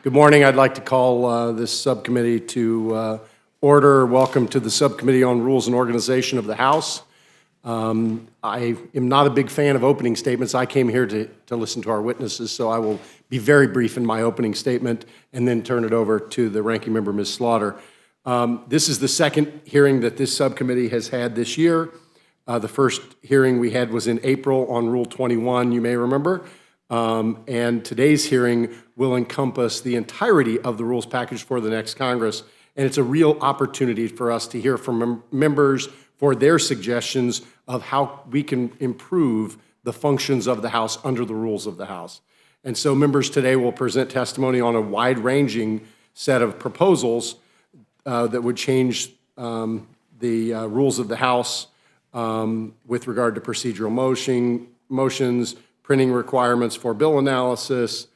Good morning. I'd like to call this subcommittee to order. Welcome to the Subcommittee on Rules and Organization of the House. I am not a big fan of opening statements. I came here to listen to our witnesses, so I will be very brief in my opening statement and then turn it over to the ranking member, Ms. Slaughter. This is the second hearing that this subcommittee has had this year. The first hearing we had was in April on Rule 21, you may remember. And today's hearing will encompass the entirety of the rules package for the next Congress. And it's a real opportunity for us to hear from members for their suggestions of how we can improve the functions of the House under the rules of the House. And so members today will present testimony on a wide-ranging set of proposals that would change the rules of the House with regard to procedural motions, printing requirements for bill analysis,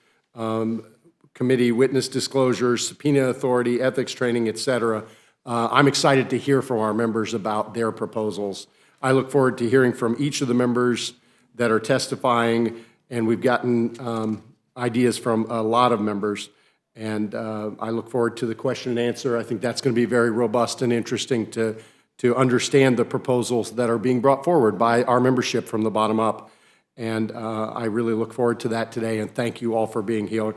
committee witness disclosures, subpoena authority, ethics training, et cetera. I'm excited to hear from our members about their proposals. I look forward to hearing from each of the members that are testifying, and we've gotten ideas from a lot of members. And I look forward to the question and answer. I think that's going to be very robust and interesting to understand the proposals that are being brought forward by our membership from the bottom up. And I really look forward to that today, and thank you all for being here.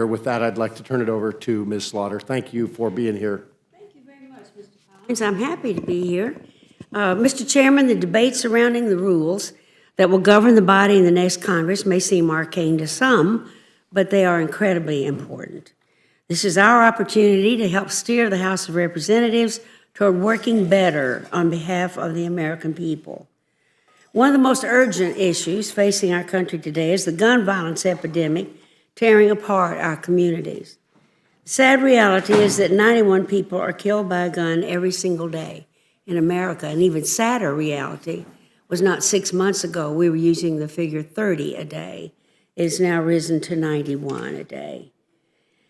With that, I'd like to turn it over to Ms. Slaughter. Thank you for being here. Thank you very much, Mr. Collins. I'm happy to be here. Mr. Chairman, the debates surrounding the rules that will govern the body in the next Congress may seem arcane to some, but they are incredibly important. This is our opportunity to help steer the House of Representatives toward working better on behalf of the American people. One of the most urgent issues facing our country today is the gun violence epidemic tearing apart our communities. The sad reality is that 91 people are killed by a gun every single day in America. An even sadder reality was not 6 months ago we were using the figure 30 a day. It has now risen to 91 a day.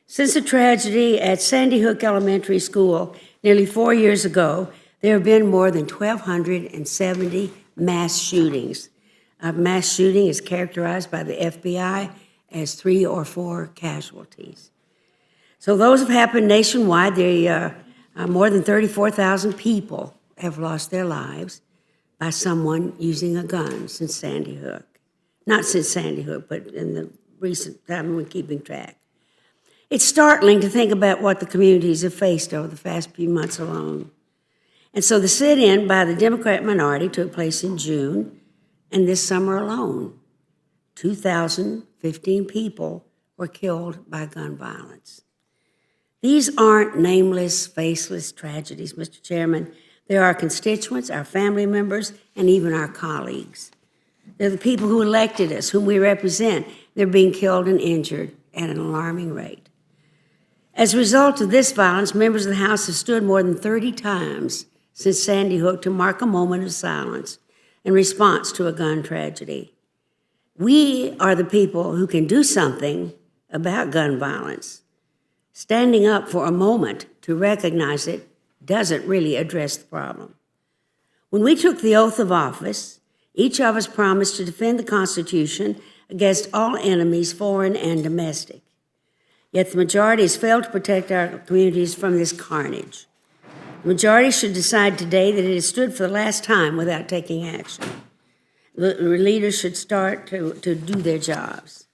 Since the tragedy at Sandy Hook Elementary School nearly 4 years ago, there have been more than 1,270 mass shootings. A mass shooting is characterized by the FBI as 3 or 4 casualties. So those have happened nationwide. More than 34,000 people have lost their lives by someone using a gun since Sandy Hook. Not since Sandy Hook, but in the recent time we're keeping track. It's startling to think about what the communities have faced over the past few months alone. And so the sit-in by the Democrat minority took place in June, and this summer alone, 2,015 people were killed by gun violence. These aren't nameless, faceless tragedies, Mr. Chairman. They're our constituents, our family members, and even our colleagues. They're the people who elected us, whom we represent. They're being killed and injured at an alarming rate. As a result of this violence, members of the House have stood more than 30 times since Sandy Hook to mark a moment of silence in response to a gun tragedy. We are the people who can do something about gun violence. Standing up for a moment to recognize it doesn't really address the problem. When we took the oath of office, each of us promised to defend the Constitution against all enemies, foreign and domestic. Yet the majority has failed to protect our communities from this carnage. The majority should decide today that it has stood for the last time without taking action. The leaders should start to do their jobs.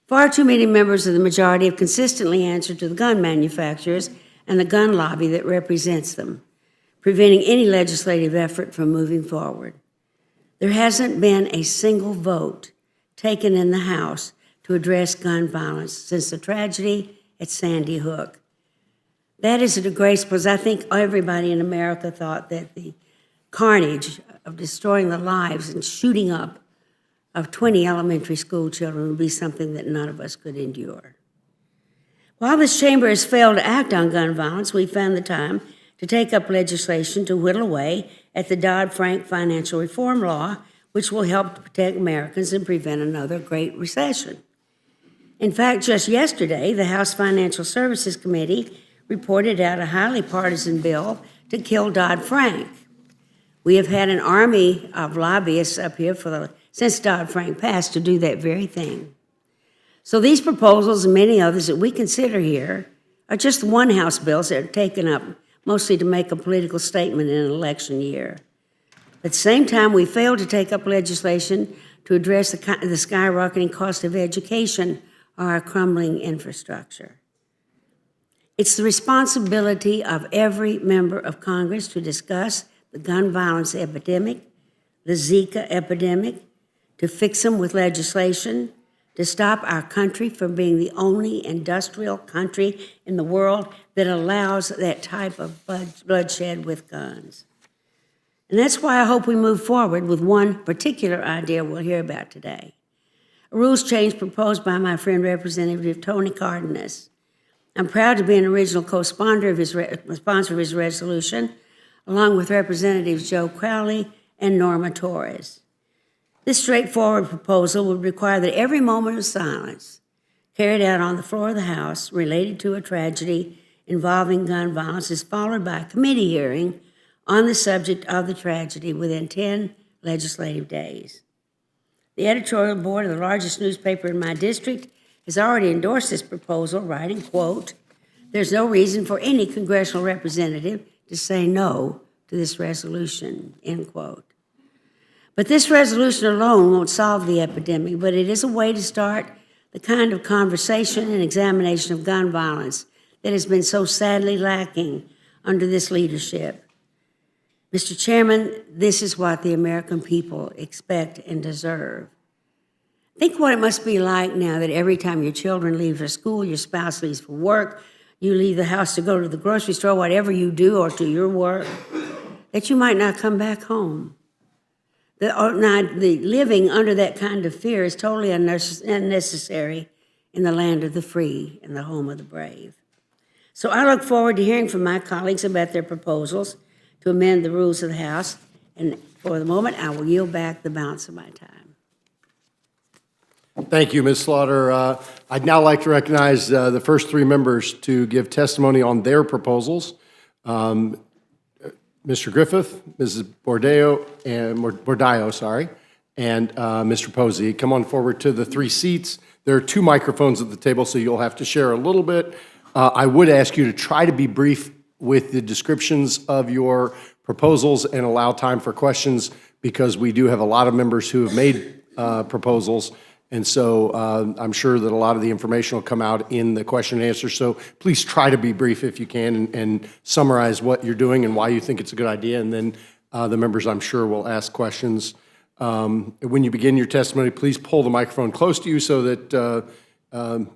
Far too many members of the majority have consistently answered to the gun manufacturers and the gun lobby that represents them, preventing any legislative effort from moving forward. There hasn't been a single vote taken in the House to address gun violence since the tragedy at Sandy Hook. That is a disgrace because I think everybody in America thought that the carnage of destroying the lives and shooting up of 20 elementary school children would be something that none of us could endure. While this chamber has failed to act on gun violence, we found the time to take up legislation to whittle away at the Dodd-Frank financial reform law, which will help to protect Americans and prevent another Great Recession. In fact, just yesterday, the House Financial Services Committee reported out a highly partisan bill to kill Dodd-Frank. We have had an army of lobbyists up here since Dodd-Frank passed to do that very thing. So these proposals and many others that we consider here are just one House bills that are taken up mostly to make a political statement in an election year. At the same time, we failed to take up legislation to address the skyrocketing cost of education or our crumbling infrastructure. It's the responsibility of every member of Congress to discuss the gun violence epidemic, the Zika epidemic, to fix them with legislation, to stop our country from being the only industrial country in the world that allows that type of bloodshed with guns. And that's why I hope we move forward with one particular idea we'll hear about today. A rules change proposed by my friend Representative Tony Cardenas. I'm proud to be an original co-sponsor of his resolution, along with Representatives Joe Crowley and Norma Torres. This straightforward proposal would require that every moment of silence carried out on the floor of the House related to a tragedy involving gun violence is followed by a committee hearing on the subject of the tragedy within 10 legislative days. The editorial board of the largest newspaper in my district has already endorsed this proposal, writing, quote, "There's no reason for any congressional representative to say no to this resolution," end quote. But this resolution alone won't solve the epidemic, but it is a way to start the kind of conversation and examination of gun violence that has been so sadly lacking under this leadership. Mr. Chairman, this is what the American people expect and deserve. Think what it must be like now that every time your children leave for school, your spouse leaves for work, you leave the house to go to the grocery store, whatever you do, or to your work, that you might not come back home. The living under that kind of fear is totally unnecessary in the land of the free and the home of the brave. So I look forward to hearing from my colleagues about their proposals to amend the rules of the House, and for the moment, I will yield back the balance of my time. Thank you, Ms. Slaughter. I'd now like to recognize the first three members to give testimony on their proposals. Mr. Griffith, Mrs. Bordillo, and Mr. Posey. Come on forward to the three seats. There are two microphones at the table, so you'll have to share a little bit. I would ask you to try to be brief with the descriptions of your proposals and allow time for questions, because we do have a lot of members who have made proposals. And so I'm sure that a lot of the information will come out in the question and answer. So please try to be brief if you can, and summarize what you're doing and why you think it's a good idea. And then the members, I'm sure, will ask questions. When you begin your testimony, please pull the microphone close to you so that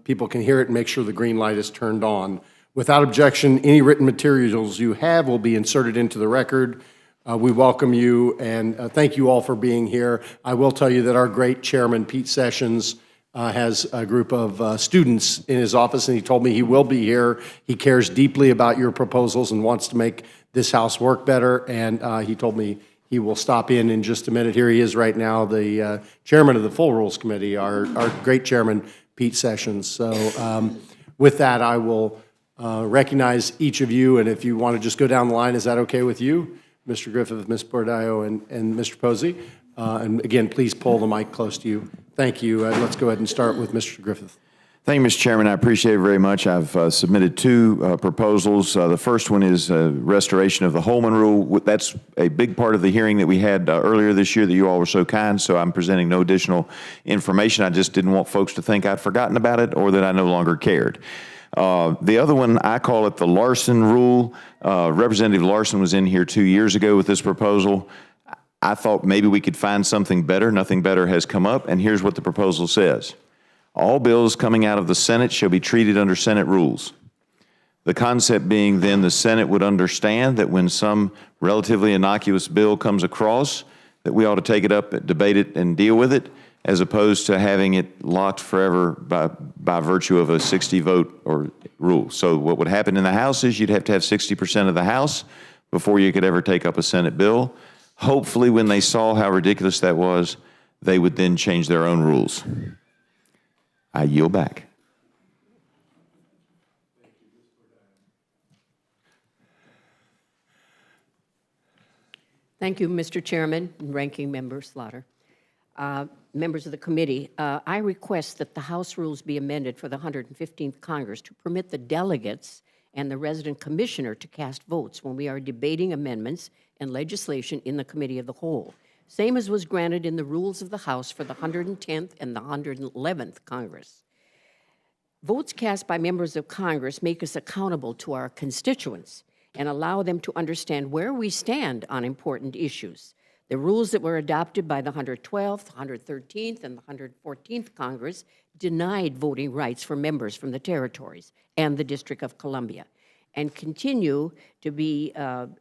people can hear it, and make sure the green light is turned on. Without objection, any written materials you have will be inserted into the record. We welcome you, and thank you all for being here. I will tell you that our great chairman, Pete Sessions, has a group of students in his office, and he told me he will be here. He cares deeply about your proposals and wants to make this House work better, and he told me he will stop in just a minute. Here he is right now, the chairman of the Full Rules Committee, our great chairman, Pete Sessions. So with that, I will recognize each of you, and if you want to just go down the line, is that okay with you? Mr. Griffith, Ms. Bordillo, and Mr. Posey. And again, please pull the mic close to you. Thank you. Let's go ahead and start with Mr. Griffith. Thank you, Mr. Chairman. I appreciate it very much. I've submitted two proposals. The first one is restoration of the Holman Rule. That's a big part of the hearing that we had earlier this year that you all were so kind, so I'm presenting no additional information. I just didn't want folks to think I'd forgotten about it or that I no longer cared. The other one, I call it the Larson Rule. Representative Larson was in here 2 years ago with this proposal. I thought maybe we could find something better. Nothing better has come up, and here's what the proposal says. All bills coming out of the Senate shall be treated under Senate rules. The concept being then the Senate would understand that when some relatively innocuous bill comes across, that we ought to take it up, debate it, and deal with it, as opposed to having it locked forever by virtue of a 60-vote or rule. So what would happen in the House is you'd have to have 60% of the House before you could ever take up a Senate bill. Hopefully, when they saw how ridiculous that was, they would then change their own rules. I yield back. Thank you, Mr. Chairman and Ranking Member Slaughter. members of the committee, I request that the House rules be amended for the 115th Congress to permit the delegates and the resident commissioner to cast votes when we are debating amendments and legislation in the Committee of the Whole, same as was granted in the rules of the House for the 110th and the 111th Congress. Votes cast by members of Congress make us accountable to our constituents and allow them to understand where we stand on important issues. The rules that were adopted by the 112th, 113th, and the 114th Congress denied voting rights for members from the territories and the District of Columbia, and continue to be,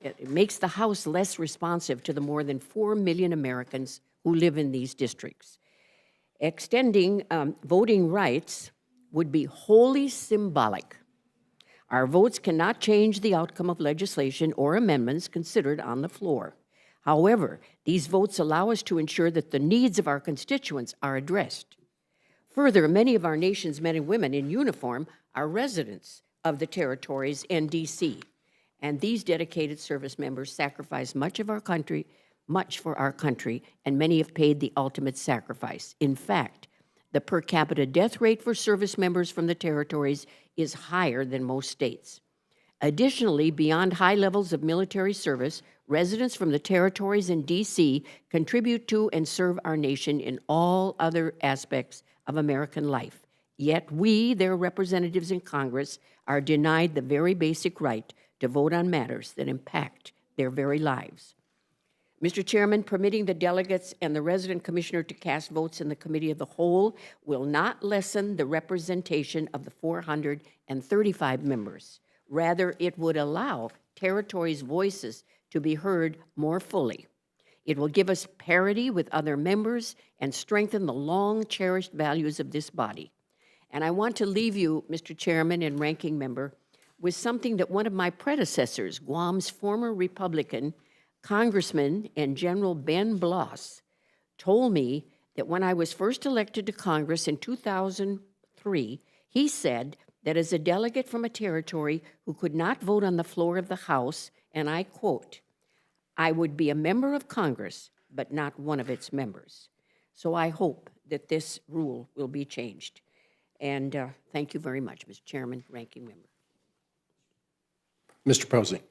it makes the House less responsive to the more than 4 million Americans who live in these districts. Extending voting rights would be wholly symbolic. Our votes cannot change the outcome of legislation or amendments considered on the floor. However, these votes allow us to ensure that the needs of our constituents are addressed. Further, many of our nation's men and women in uniform are residents of the territories and D.C., and these dedicated service members sacrifice much for our country, and many have paid the ultimate sacrifice. In fact, the per capita death rate for service members from the territories is higher than most states. Additionally, beyond high levels of military service, residents from the territories and D.C. contribute to and serve our nation in all other aspects of American life. Yet we, their representatives in Congress, are denied the very basic right to vote on matters that impact their very lives. Mr. Chairman, permitting the delegates and the resident commissioner to cast votes in the Committee of the Whole will not lessen the representation of the 435 members. Rather, it would allow territories' voices to be heard more fully. It will give us parity with other members and strengthen the long-cherished values of this body. And I want to leave you, Mr. Chairman and Ranking Member, with something that one of my predecessors, Guam's former Republican Congressman and General Ben Bloss, told me that when I was first elected to Congress in 2003, he said that as a delegate from a territory who could not vote on the floor of the House, and I quote, "I would be a member of Congress, but not one of its members." So I hope that this rule will be changed. And thank you very much, Mr. Chairman, Ranking Member. Mr. Posey.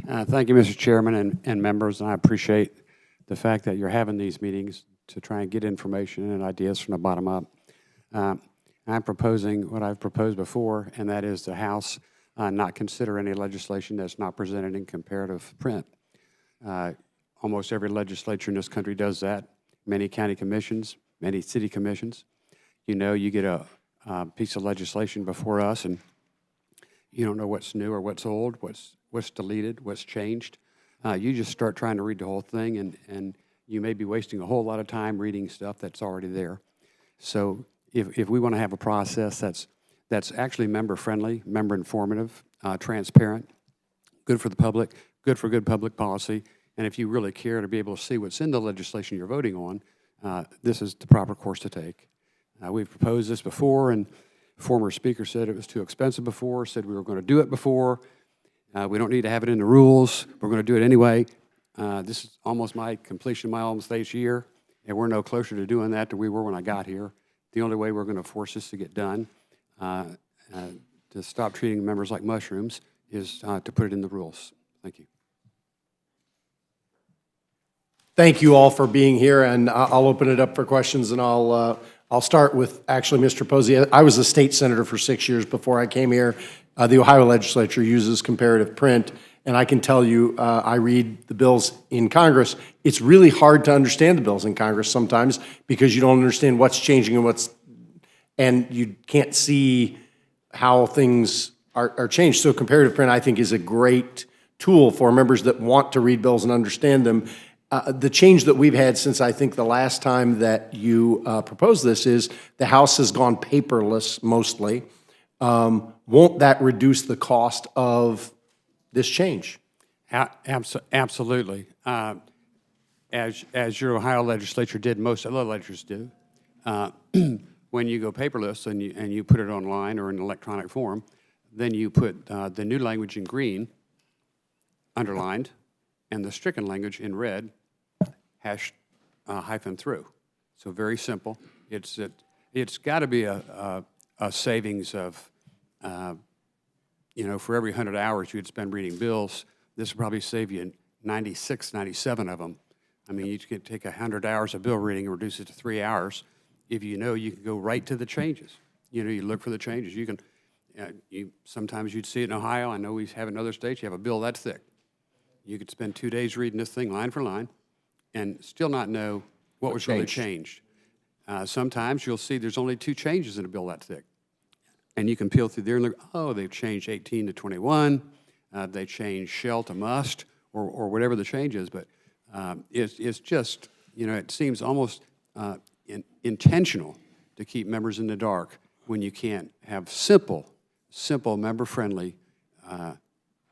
Thank you, Mr. Chairman and members, and I appreciate the fact that you're having these meetings to try and get information and ideas from the bottom up. I'm proposing what I've proposed before, and that is the House not consider any legislation that's not presented in comparative print. Almost every legislature in this country does that. Many county commissions, many city commissions. You know, you get a piece of legislation before us, and you don't know what's new or what's old, what's deleted, what's changed. You just start trying to read the whole thing, and you may be wasting a whole lot of time reading stuff that's already there. So if we want to have a process that's actually member-friendly, member-informative, transparent, good for the public, good for good public policy, and if you really care to be able to see what's in the legislation you're voting on, this is the proper course to take. We've proposed this before, and former speaker said it was too expensive before, said we were going to do it before. We don't need to have it in the rules. We're going to do it anyway. This is almost my completion of my almost 8th year, and we're no closer to doing that than we were when I got here. The only way we're going to force this to get done, to stop treating members like mushrooms, is to put it in the rules. Thank you. Thank you all for being here, and I'll open it up for questions, and I'll start with actually Mr. Posey. I was a state senator for 6 years before I came here. The Ohio legislature uses comparative print, and I can tell you, I read the bills in Congress. It's really hard to understand the bills in Congress sometimes because you don't understand what's changing and you can't see how things are changed. So comparative print, I think, is a great tool for members that want to read bills and understand them. The change that we've had since I think the last time that you proposed this is the House has gone paperless mostly. Won't that reduce the cost of this change? Absolutely. As your Ohio legislature did, most other legislatures do, when you go paperless and you put it online or in electronic form, then you put the new language in green, underlined, and the stricken language in red, hyphen through. So very simple. It's got to be a savings of, for every 100 hours you'd spend reading bills, this would probably save you 96, 97 of them. I mean, you could take 100 hours of bill reading and reduce it to 3 hours. If you can go right to the changes. You look for the changes. You can, sometimes you'd see it in Ohio. I know we have in other states. You have a bill that thick. You could spend 2 days reading this thing line for line and still not know what was really changed. Sometimes you'll see there's only 2 changes in a bill that thick. And you can peel through there and look, oh, they've changed 18 to 21. They changed shall to must or whatever the change is. But it's just, it seems almost intentional to keep members in the dark when you can't have simple, member-friendly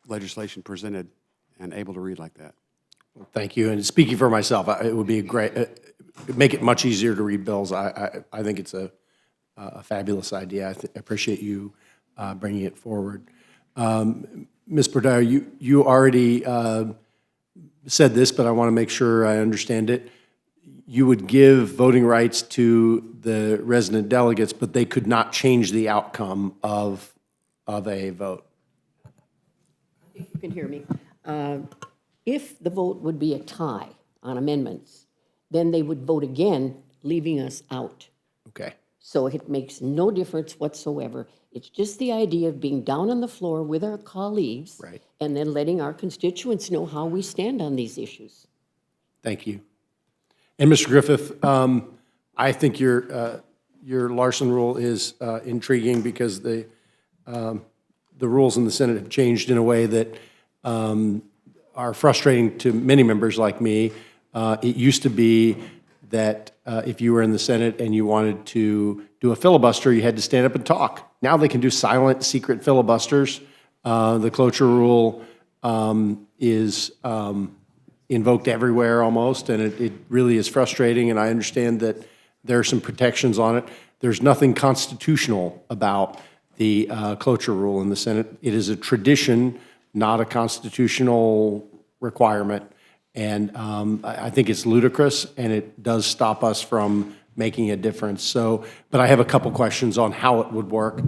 legislation presented and able to read like that. Well, thank you. And speaking for myself, it would be a great, make it much easier to read bills. I think it's a fabulous idea. I appreciate you bringing it forward. Ms. Bordao, you already said this, but I want to make sure I understand it. You would give voting rights to the resident delegates, but they could not change the outcome of a vote. If you can hear me. If the vote would be a tie on amendments, then they would vote again, leaving us out. Okay. So it makes no difference whatsoever. It's just the idea of being down on the floor with our colleagues. Right. And then letting our constituents know how we stand on these issues. Thank you. And Mr. Griffith, I think your Larson rule is intriguing because the rules in the Senate have changed in a way that are frustrating to many members like me. It used to be that if you were in the Senate and you wanted to do a filibuster, you had to stand up and talk. Now they can do silent, secret filibusters. The cloture rule is invoked everywhere almost, and it really is frustrating, and I understand that there are some protections on it. There's nothing constitutional about the cloture rule in the Senate. It is a tradition, not a constitutional requirement, and I think it's ludicrous, and it does stop us from making a difference. So, but I have a couple questions on how it would work.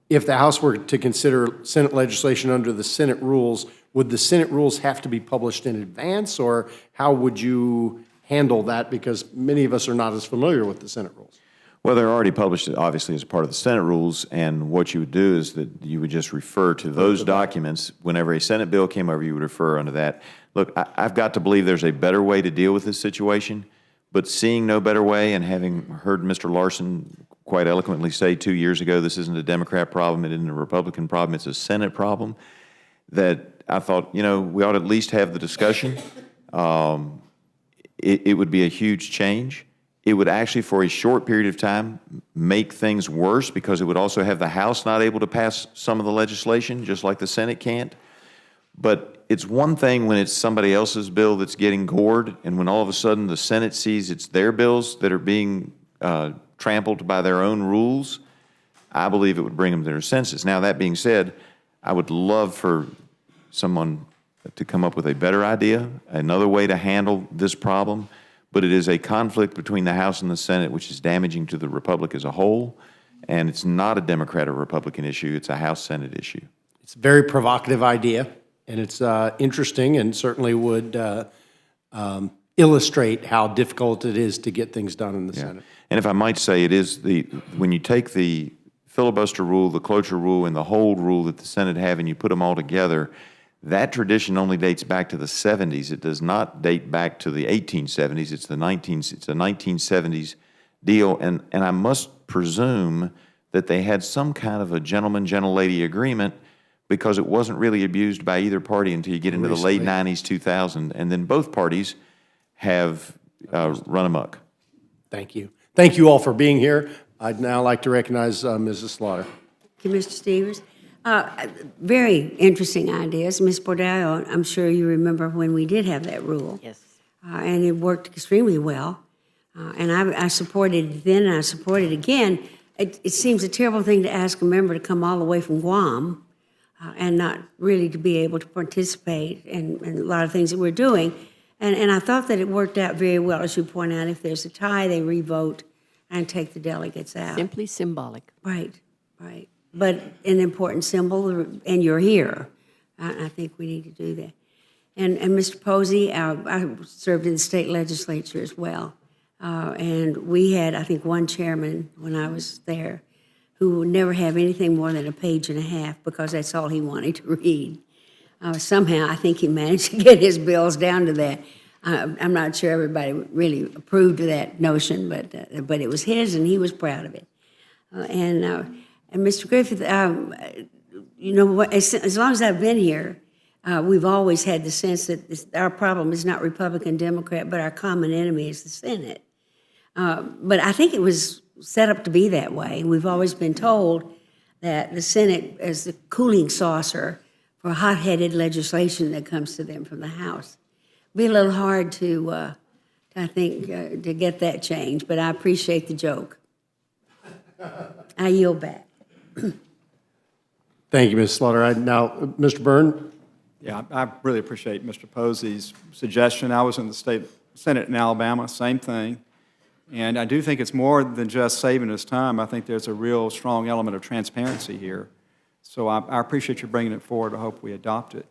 If the House were to consider Senate legislation under the Senate rules, would the Senate rules have to be published in advance, or how would you handle that? Because many of us are not as familiar with the Senate rules. Well, they're already published, obviously, as part of the Senate rules, and what you would do is that you would just refer to those documents. Whenever a Senate bill came over, you would refer under that. Look, I've got to believe there's a better way to deal with this situation, but seeing no better way and having heard Mr. Larson quite eloquently say 2 years ago, this isn't a Democrat problem, it isn't a Republican problem, it's a Senate problem, that I thought, we ought to at least have the discussion. It would be a huge change. It would actually, for a short period of time, make things worse because it would also have the House not able to pass some of the legislation, just like the Senate can't. But it's one thing when it's somebody else's bill that's getting gored, and when all of a sudden the Senate sees it's their bills that are being trampled by their own rules. I believe it would bring them to their senses. Now, that being said, I would love for someone to come up with a better idea, another way to handle this problem, but it is a conflict between the House and the Senate which is damaging to the Republic as a whole, and it's not a Democrat or Republican issue, it's a House-Senate issue. It's a very provocative idea, and it's interesting and certainly would illustrate how difficult it is to get things done in the Senate. And if I might say, it is when you take the filibuster rule, the cloture rule, and the hold rule that the Senate have, and you put them all together, that tradition only dates back to the 70s. It does not date back to the 1870s. It's a 1970s deal, and I must presume that they had some kind of a gentleman, gentlelady agreement because it wasn't really abused by either party until you get into the late 90s, 2000, and then both parties have run amok. Thank you. Thank you all for being here. I'd now like to recognize Mrs. Slaughter. Thank you, Mr. Stevens. Very interesting ideas. Ms. Bordao, I'm sure you remember when we did have that rule. Yes. And it worked extremely well. And I supported it then, and I support it again. It seems a terrible thing to ask a member to come all the way from Guam and not really to be able to participate in a lot of things that we're doing. And I thought that it worked out very well, as you point out. If there's a tie, they revote and take the delegates out. Simply symbolic. Right, right. But an important symbol, and you're here. I think we need to do that. And Mr. Posey, I served in the state legislature as well. And we had, I think, one chairman when I was there who would never have anything more than a page and a half because that's all he wanted to read. Somehow, I think he managed to get his bills down to that. I'm not sure everybody really approved of that notion, but it was his, and he was proud of it. And Mr. Griffith, you know, as long as I've been here, we've always had the sense that our problem is not Republican, Democrat, but our common enemy is the Senate. But I think it was set up to be that way. We've always been told that the Senate is the cooling saucer for hot-headed legislation that comes to them from the House. It'll be a little hard to I think, to get that change, but I appreciate the joke. I yield back. Thank you, Ms. Slaughter. Now, Mr. Byrne? Yeah, I really appreciate Mr. Posey's suggestion. I was in the state Senate in Alabama, same thing. And I do think it's more than just saving us time. I think there's a real strong element of transparency here. So I appreciate you bringing it forward. I hope we adopt it.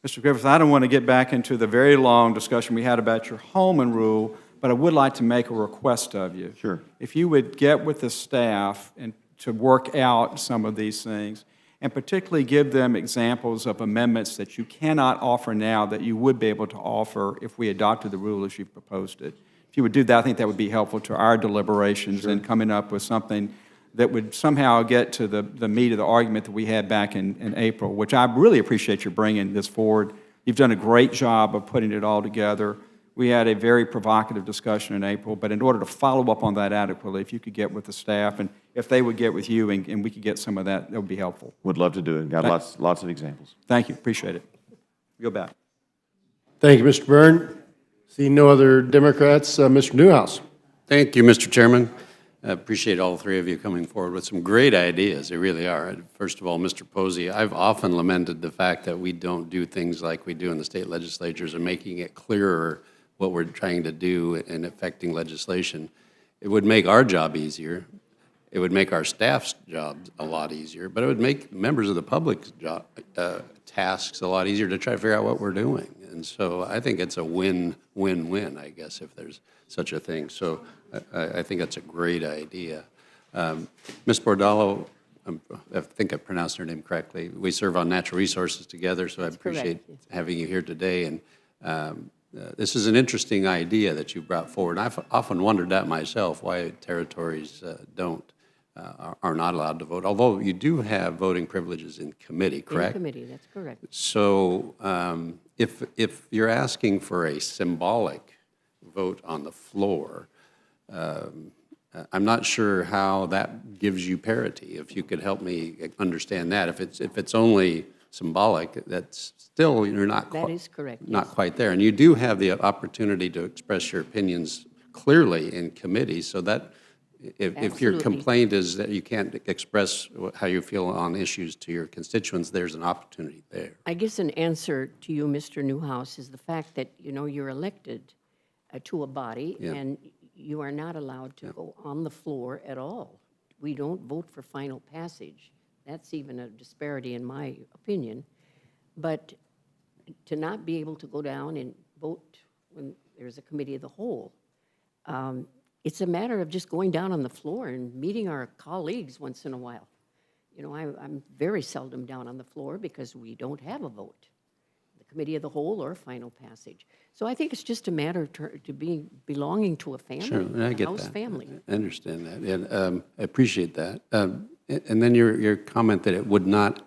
Mr. Griffith, I don't want to get back into the very long discussion we had about your Holman rule, but I would like to make a request of you. Sure. If you would get with the staff and to work out some of these things, and particularly give them examples of amendments that you cannot offer now that you would be able to offer if we adopted the rule as you've proposed it. If you would do that, I think that would be helpful to our deliberations in coming up with something that would somehow get to the meat of the argument that we had back in April, which I really appreciate you bringing this forward. You've done a great job of putting it all together. We had a very provocative discussion in April, but in order to follow up on that adequately, if you could get with the staff and if they would get with you and we could get some of that, that would be helpful. Would love to do it. Got lots of examples. Thank you. Appreciate it. Go back. Thank you, Mr. Byrne. Seeing no other Democrats, Mr. Newhouse. Thank you, Mr. Chairman. I appreciate all three of you coming forward with some great ideas. They really are. First of all, Mr. Posey, I've often lamented the fact that we don't do things like we do in the state legislatures and making it clearer what we're trying to do in affecting legislation. It would make our job easier. It would make our staff's jobs a lot easier, but it would make members of the public's job, tasks a lot easier to try to figure out what we're doing. And so I think it's a win-win-win, I guess, if there's such a thing. So I think that's a great idea. Ms. Bordallo, I think I pronounced her name correctly. We serve on natural resources together, so I appreciate having you here today. And this is an interesting idea that you brought forward. I've often wondered that myself, why territories are not allowed to vote, although you do have voting privileges in committee, correct? In committee, that's correct. So if you're asking for a symbolic vote on the floor, I'm not sure how that gives you parity. If you could help me understand that. If it's only symbolic, that's still, you're not That is correct, not yes. quite there. And you do have the opportunity to express your opinions clearly in committee, so that if your Absolutely. complaint is that you can't express how you feel on issues to your constituents, there's an opportunity there. I guess an answer to you, Mr. Newhouse, is the fact that, you know, you're elected to a body, Yeah. and you are not allowed to go on the floor at all. We don't vote for final passage. That's even a disparity in my opinion. But to not be able to go down and vote when there's a committee of the whole, it's a matter of just going down on the floor and meeting our colleagues once in a while. You know, I'm very seldom down on the floor because we don't have a vote, the committee of the whole or final passage. So I think it's just a matter of belonging to a family, Sure, I a get house that. family. I understand that, and I appreciate that. And then your comment that it would not,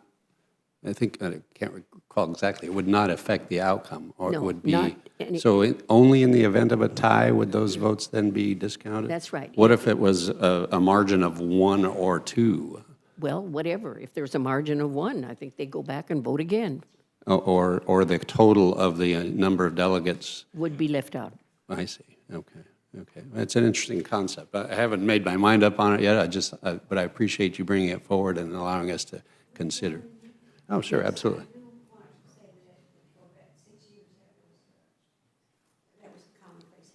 I think, I can't recall exactly, it would not affect the outcome, or it No, would be, not any- so only in the event of a tie would those votes then be discounted? That's right. What if it was a margin of 1 or 2? Well, whatever. If there's a margin of 1, I think they go back and vote again. Or the total of the number of delegates? Would be left out. I see, okay. It's an interesting concept. I haven't made my mind up on it yet, but I appreciate you bringing it forward and allowing us to consider. Oh, sure, absolutely.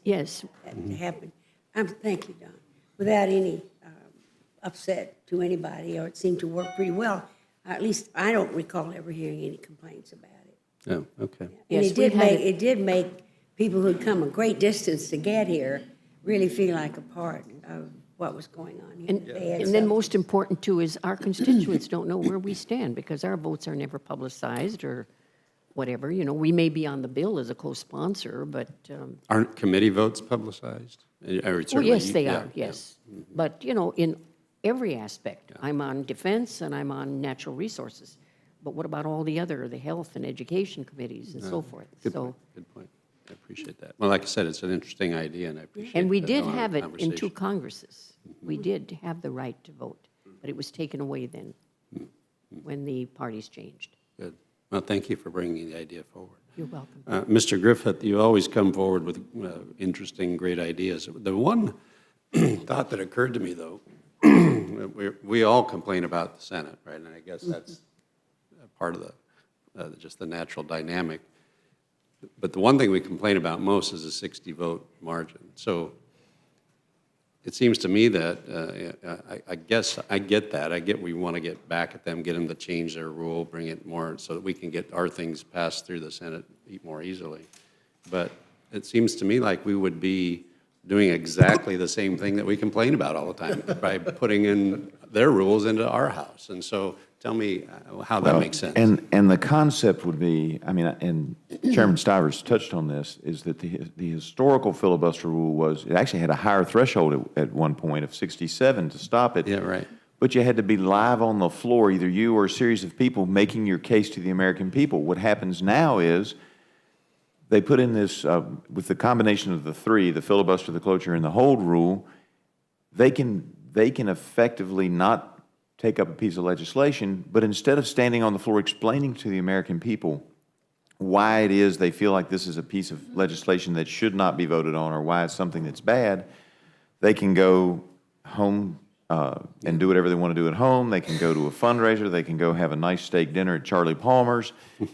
Yes, that to happen. Thank you, Don. Without any upset to anybody, or it seemed to work pretty well. At least I don't recall ever hearing any complaints about it. Oh, okay. And Yes, it we did had make, it- it did make people who'd come a great distance to get here really feel like a part of what was going on here. and, They had and then substance. most important too is our constituents don't know where we stand because our votes are never publicized or whatever. You know, we may be on the bill as a co-sponsor, but, Aren't committee votes publicized? oh, yes, they are, yes. But, you know, in every aspect, I'm on defense and I'm on natural resources. But what about all the other, the health and education committees and so forth? Good So, point, good point. I appreciate that. Well, like I said, it's an interesting idea, and I appreciate and we the did long have it in conversation. 2 Congresses. We did have the right to vote, but it was taken away then when the parties changed. Good. Well, thank you for bringing the idea forward. You're welcome. Mr. Griffith, you always come forward with interesting, great ideas. The one thought that occurred to me, though, we all complain about the Senate, right? And I guess that's part of the just the natural dynamic. But the one thing we complain about most is a 60-vote margin. So it seems to me that, I guess I get that. I get we want to get back at them, get them to change their rule, bring it more so that we can get our things passed through the Senate more easily. But it seems to me like we would be doing exactly the same thing that we complain about all the time by putting in their rules into our House. And so tell me how that makes sense. And the concept would be, I mean, and Chairman Stivers touched on this, is that the historical filibuster rule was, it actually had a higher threshold at one point of 67 to stop it. Yeah, right. But you had to be live on the floor, either you or a series of people making your case to the American people. What happens now is they put in this, with the combination of the 3, the filibuster, the cloture, and the hold rule, they can effectively not take up a piece of legislation, but instead of standing on the floor explaining to the American people why it is they feel like this is a piece of legislation that should not be voted on or why it's something that's bad, they can go home and do whatever they want to do at home. They can go to a fundraiser. They can go have a nice steak dinner at Charlie Palmer's.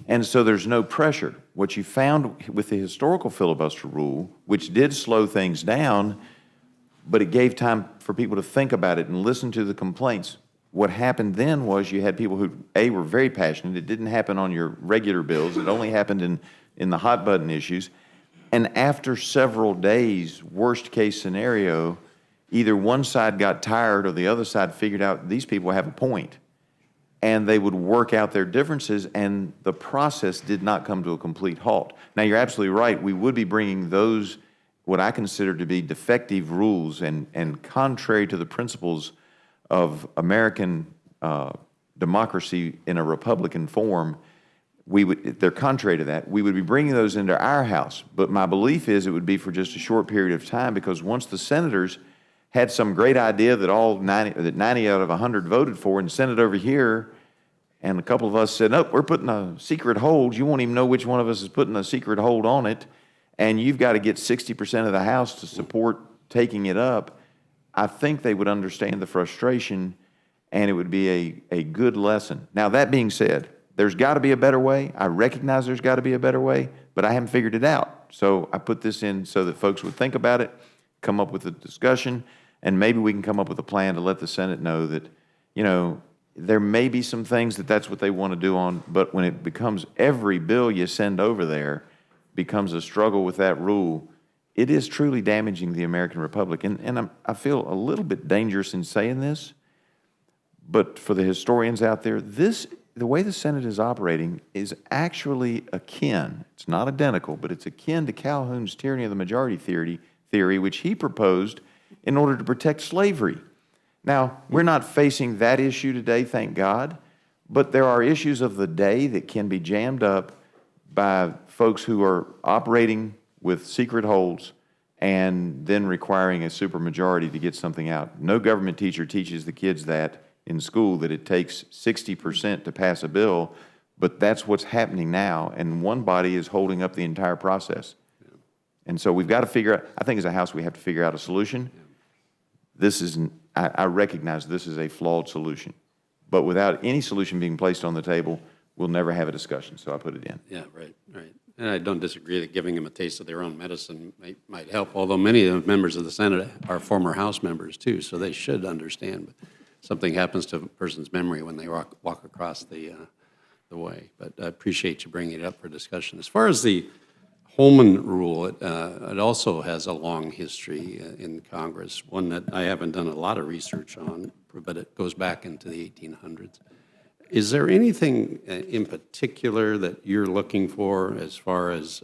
And so there's no pressure. What you found with the historical filibuster rule, which did slow things down, but it gave time for people to think about it and listen to the complaints. What happened then was you had people who, A, were very passionate. It didn't happen on your regular bills. It only happened in the hot button issues. And after several days, worst case scenario, either one side got tired or the other side figured out these people have a point. And they would work out their differences, and the process did not come to a complete halt. Now, you're absolutely right. We would be bringing those, what I consider to be defective rules and contrary to the principles of American democracy in a Republican form, they're contrary to that. We would be bringing those into our House. But my belief is it would be for just a short period of time, because once the senators had some great idea that 90 out of 100 voted for and sent it over here, and a couple of us said, nope, we're putting a secret hold. You won't even know which one of us is putting a secret hold on it, and you've got to get 60% of the House to support taking it up. I think they would understand the frustration, and it would be a good lesson. Now, that being said, there's got to be a better way. I recognize there's got to be a better way, but I haven't figured it out. So I put this in so that folks would think about it, come up with a discussion, and maybe we can come up with a plan to let the Senate know that, you know, there may be some things that's what they want to do on, but when it becomes every bill you send over there becomes a struggle with that rule, it is truly damaging the American Republic. And I feel a little bit dangerous in saying this, but for the historians out there, the way the Senate is operating is actually akin, it's not identical, but it's akin to Calhoun's tyranny of the majority theory, which he proposed in order to protect slavery. Now, we're not facing that issue today, thank God, but there are issues of the day that can be jammed up by folks who are operating with secret holds and then requiring a supermajority to get something out. No government teacher teaches the kids that in school, that it takes 60% to pass a bill, but that's what's happening now, and one body is holding up the entire process. And so we've got to figure out, I think as a House we have to figure out a solution. I recognize this is a flawed solution, but without any solution being placed on the table, we'll never have a discussion, so I put it in. Yeah, right, right. And I don't disagree that giving them a taste of their own medicine might help, although many of the members of the Senate are former House members too, so they should understand. But something happens to a person's memory when they walk across the way. But I appreciate you bringing it up for discussion. As far as the Holman rule, it also has a long history in Congress, one that I haven't done a lot of research on, but it goes back into the 1800s. Is there anything in particular that you're looking for as far as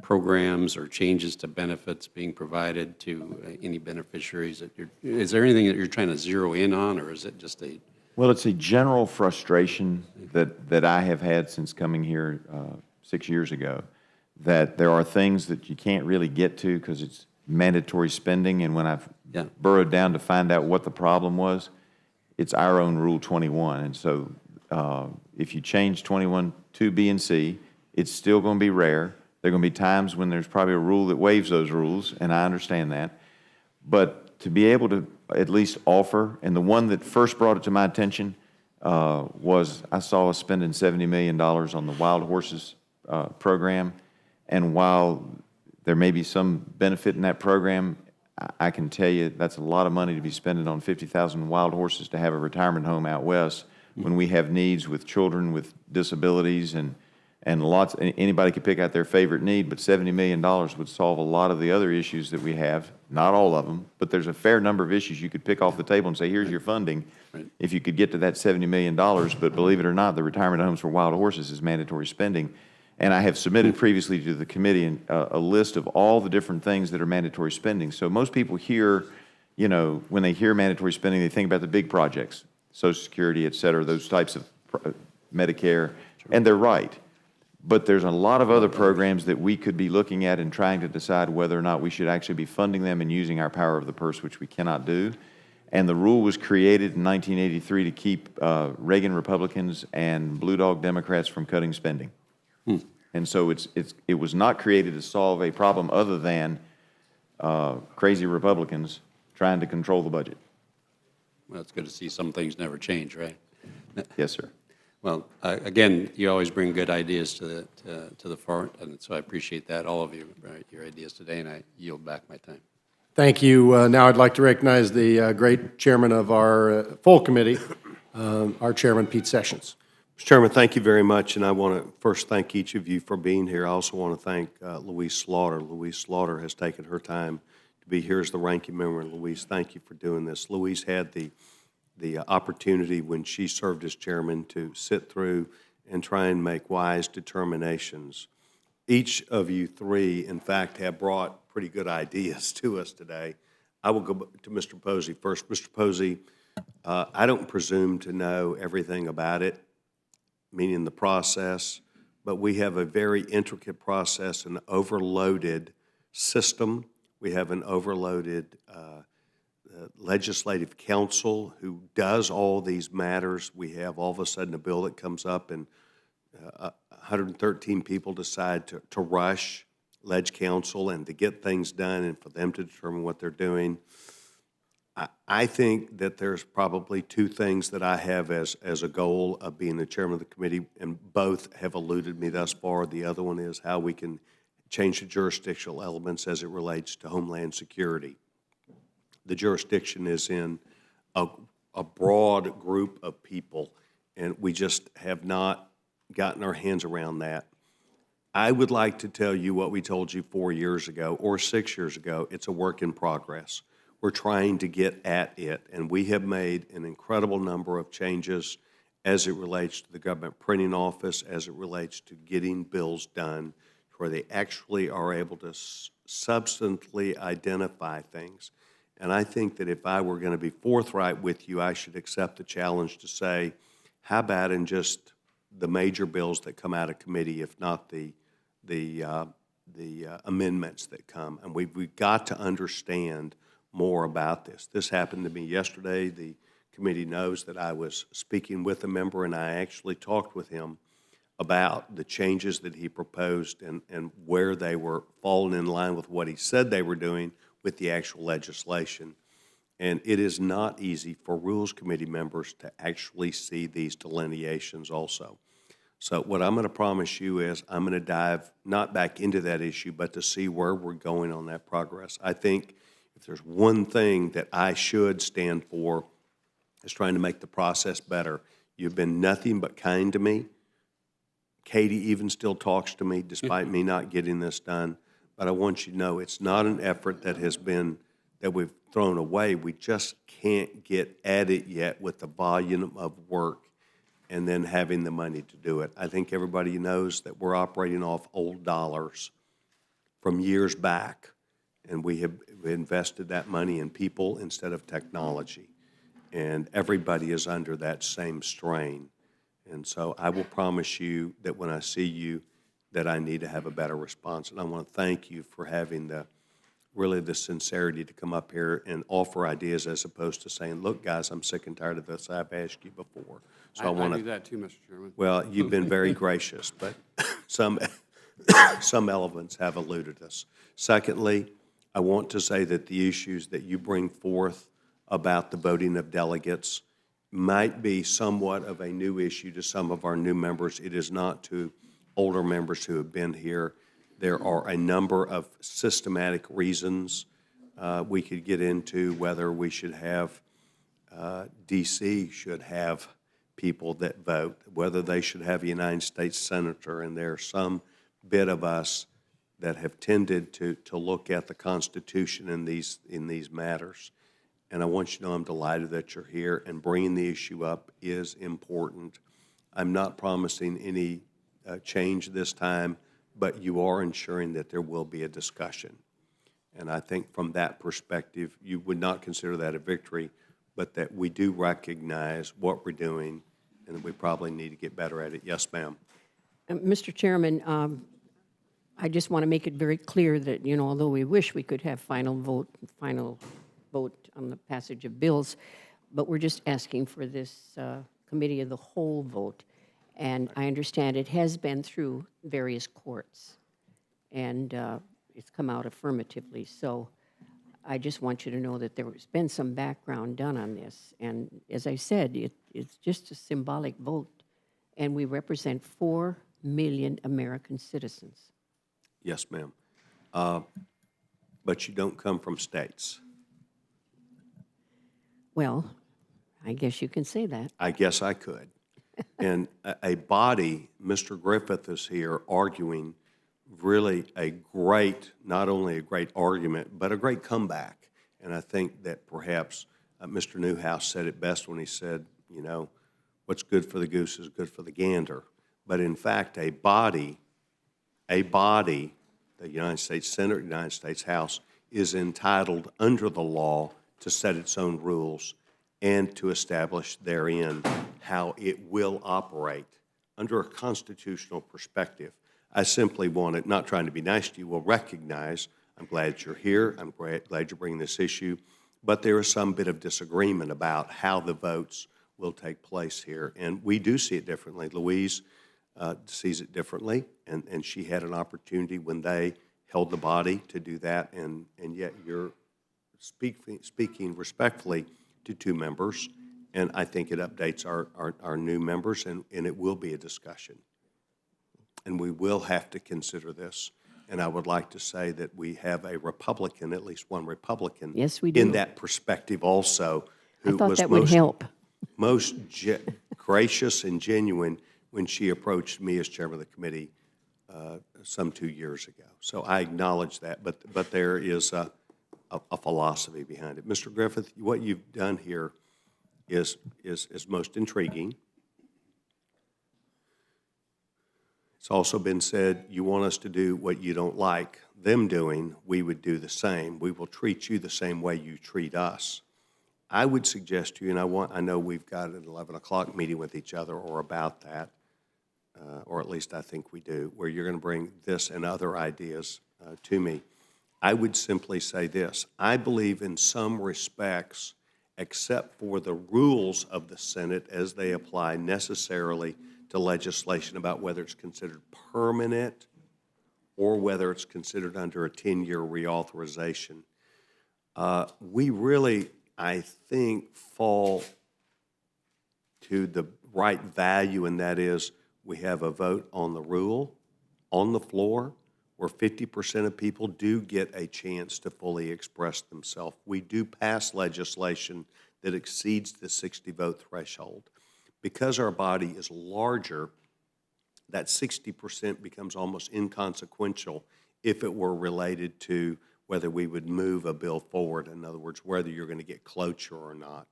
programs or changes to benefits being provided to any beneficiaries? Is there anything that you're trying to zero in on, or is it just a... Well, it's a general frustration that I have had since coming here 6 years ago, that there are things that you can't really get to because it's mandatory spending, and when I've burrowed down to find out what the problem was, it's our own Rule 21. And so if you change 21 to B and C, it's still going to be rare. There are going to be times when there's probably a rule that waives those rules, and I understand that. But to be able to at least offer, and the one that first brought it to my attention was I saw us spending $70 million on the Wild Horses program, and while there may be some benefit in that program, I can tell you that's a lot of money to be spending on 50,000 wild horses to have a retirement home out west when we have needs with children with disabilities and lots. Anybody could pick out their favorite need, but $70 million would solve a lot of the other issues that we have. Not all of them, but there's a fair number of issues you could pick off the table and say, here's your funding. If you could get to that $70 million, but believe it or not, the retirement homes for wild horses is mandatory spending. And I have submitted previously to the committee a list of all the different things that are mandatory spending. So most people hear, you know, when they hear mandatory spending, they think about the big projects, Social Security, et cetera, those types of Medicare, and they're right. But there's a lot of other programs that we could be looking at and trying to decide whether or not we should actually be funding them and using our power of the purse, which we cannot do. And the rule was created in 1983 to keep Reagan Republicans and Blue Dog Democrats from cutting spending. And so it was not created to solve a problem other than crazy Republicans trying to control the budget. Well, it's good to see some things never change, right? Yes, sir. Well, again, you always bring good ideas to the front, and so I appreciate that, all of you, your ideas today, and I yield back my time. Thank you. Now I'd like to recognize the great chairman of our full committee, our chairman, Pete Sessions. Mr. Chairman, thank you very much, and I want to first thank each of you for being here. I also want to thank Louise Slaughter. Louise Slaughter has taken her time to be here as the ranking member. Louise, thank you for doing this. Louise had the opportunity when she served as chairman to sit through and try and make wise determinations. Each of you three, in fact, have brought pretty good ideas to us today. I will go to Mr. Posey first. Mr. Posey, I don't presume to know everything about it, meaning the process, but we have a very intricate process, an overloaded system. We have an overloaded legislative council who does all these matters. We have all of a sudden a bill that comes up and 113 people decide to rush ledge council and to get things done and for them to determine what they're doing. I think that there's probably two things that I have as a goal of being the chairman of the committee, and both have eluded me thus far. The other one is how we can change the jurisdictional elements as it relates to Homeland Security. The jurisdiction is in a broad group of people, and we just have not gotten our hands around that. I would like to tell you what we told you 4 years ago or 6 years ago. It's a work in progress. We're trying to get at it, and we have made an incredible number of changes as it relates to the government printing office, as it relates to getting bills done, where they actually are able to substantively identify things. And I think that if I were going to be forthright with you, I should accept the challenge to say, how about in just the major bills that come out of committee, if not the amendments that come? And we've got to understand more about this. This happened to me yesterday. The committee knows that I was speaking with a member, and I actually talked with him about the changes that he proposed and where they were falling in line with what he said they were doing with the actual legislation. And it is not easy for Rules Committee members to actually see these delineations also. So what I'm going to promise you is I'm going to dive not back into that issue, but to see where we're going on that progress. I think if there's one thing that I should stand for, is trying to make the process better. You've been nothing but kind to me. Katie even still talks to me despite me not getting this done. But I want you to know it's not an effort that we've thrown away. We just can't get at it yet with the volume of work and then having the money to do it. I think everybody knows that we're operating off old dollars from years back, and we have invested that money in people instead of technology. And everybody is under that same strain. And so I will promise you that when I see you, that I need to have a better response. And I want to thank you for having the sincerity to come up here and offer ideas as opposed to saying, look, guys, I'm sick and tired of this. I've asked you before. So I want I to do that too, Mr. Chairman. Well, you've been very gracious, but some elements have eluded us. Secondly, I want to say that the issues that you bring forth about the voting of delegates might be somewhat of a new issue to some of our new members. It is not to older members who have been here. There are a number of systematic reasons we could get into, whether we should have, D.C. should have people that vote, whether they should have a United States senator, and there's some bit of us that have tended to look at the Constitution in these matters. And I want you to know I'm delighted that you're here, and bringing the issue up is important. I'm not promising any change this time, but you are ensuring that there will be a discussion. And I think from that perspective, you would not consider that a victory, but that we do recognize what we're doing and that we probably need to get better at it. Yes, ma'am. Mr. Chairman, I just want to make it very clear that, although we wish we could have final vote on the passage of bills, but we're just asking for this committee of the whole vote. And I understand it has been through various courts, and it's come out affirmatively. So I just want you to know that there's been some background done on this. And as I said, it's just a symbolic vote, and we represent 4 million American citizens. Yes, ma'am. But you don't come from states. Well, I guess you can say that. I guess I could. And a body, Mr. Griffith is here arguing really not only a great argument, but a great comeback. And I think that perhaps Mr. Newhouse said it best when he said, what's good for the goose is good for the gander. But in fact, a body, the United States Senate, United States House, is entitled under the law to set its own rules and to establish therein how it will operate under a constitutional perspective. I simply wanted, not trying to be nice to you, will recognize, I'm glad you're here, I'm glad you're bringing this issue, but there is some bit of disagreement about how the votes will take place here. And we do see it differently. Louise sees it differently, and she had an opportunity when they held the body to do that, and yet you're speaking respectfully to 2 members, and I think it updates our new members, and it will be a discussion. And we will have to consider this. And I would like to say that we have a Republican, at least one Republican, Yes, we do. in that perspective also, I who thought was that would help. most gracious and genuine when she approached me as chairman of the committee some 2 years ago. So I acknowledge that, but there is a philosophy behind it. Mr. Griffith, what you've done here is most intriguing. It's also been said, you want us to do what you don't like them doing, we would do the same. We will treat you the same way you treat us. I would suggest to you, and I know we've got an 11 o'clock meeting with each other or about that, or at least I think we do, where you're going to bring this and other ideas to me. I would simply say this. I believe in some respects, except for the rules of the Senate as they apply necessarily to legislation about whether it's considered permanent or whether it's considered under a 10-year reauthorization. We really, I think, fall to the right value, and that is we have a vote on the rule, on the floor, where 50% of people do get a chance to fully express themselves. We do pass legislation that exceeds the 60-vote threshold. Because our body is larger, that 60% becomes almost inconsequential if it were related to whether we would move a bill forward. In other words, whether you're going to get cloture or not.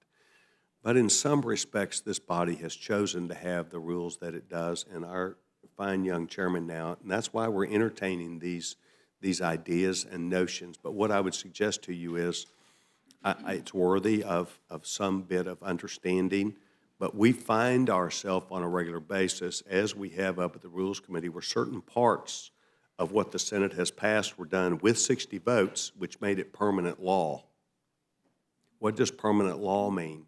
But in some respects, this body has chosen to have the rules that it does, and our fine young chairman now, and that's why we're entertaining these ideas and notions. But what I would suggest to you is it's worthy of some bit of understanding, but we find ourselves on a regular basis, as we have up at the Rules Committee, where certain parts of what the Senate has passed were done with 60 votes, which made it permanent law. What does permanent law mean?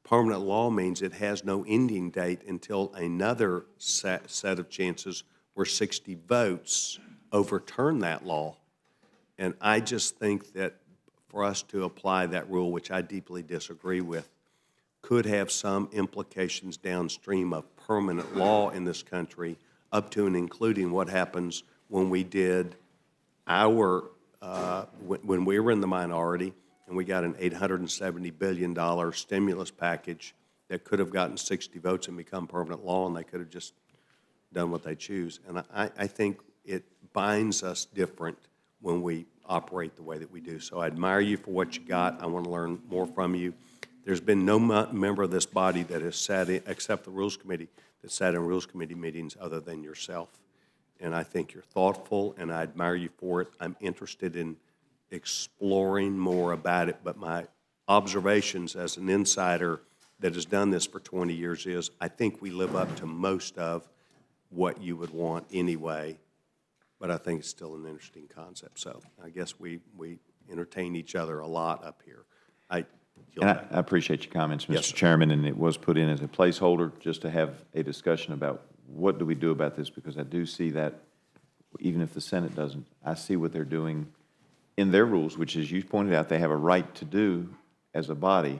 Permanent law means it has no ending date until another set of chances where 60 votes overturn that law. And I just think that for us to apply that rule, which I deeply disagree with, could have some implications downstream of permanent law in this country, up to and including what happens when we did our, when we were in the minority and we got an $870 billion stimulus package that could have gotten 60 votes and become permanent law, and they could have just done what they choose. And I think it binds us different when we operate the way that we do. So I admire you for what you got. I want to learn more from you. There's been no member of this body that has sat in, except the Rules Committee, that sat in Rules Committee meetings other than yourself. And I think you're thoughtful, and I admire you for it. I'm interested in exploring more about it, but my observations as an insider that has done this for 20 years is I think we live up to most of what you would want anyway, but I think it's still an interesting concept. So I guess we entertain each other a lot up here. I appreciate your comments, Mr. Yes, sir. Chairman, and it was put in as a placeholder just to have a discussion about what do we do about this, because I do see that even if the Senate doesn't, I see what they're doing in their rules, which, as you pointed out, they have a right to do as a body,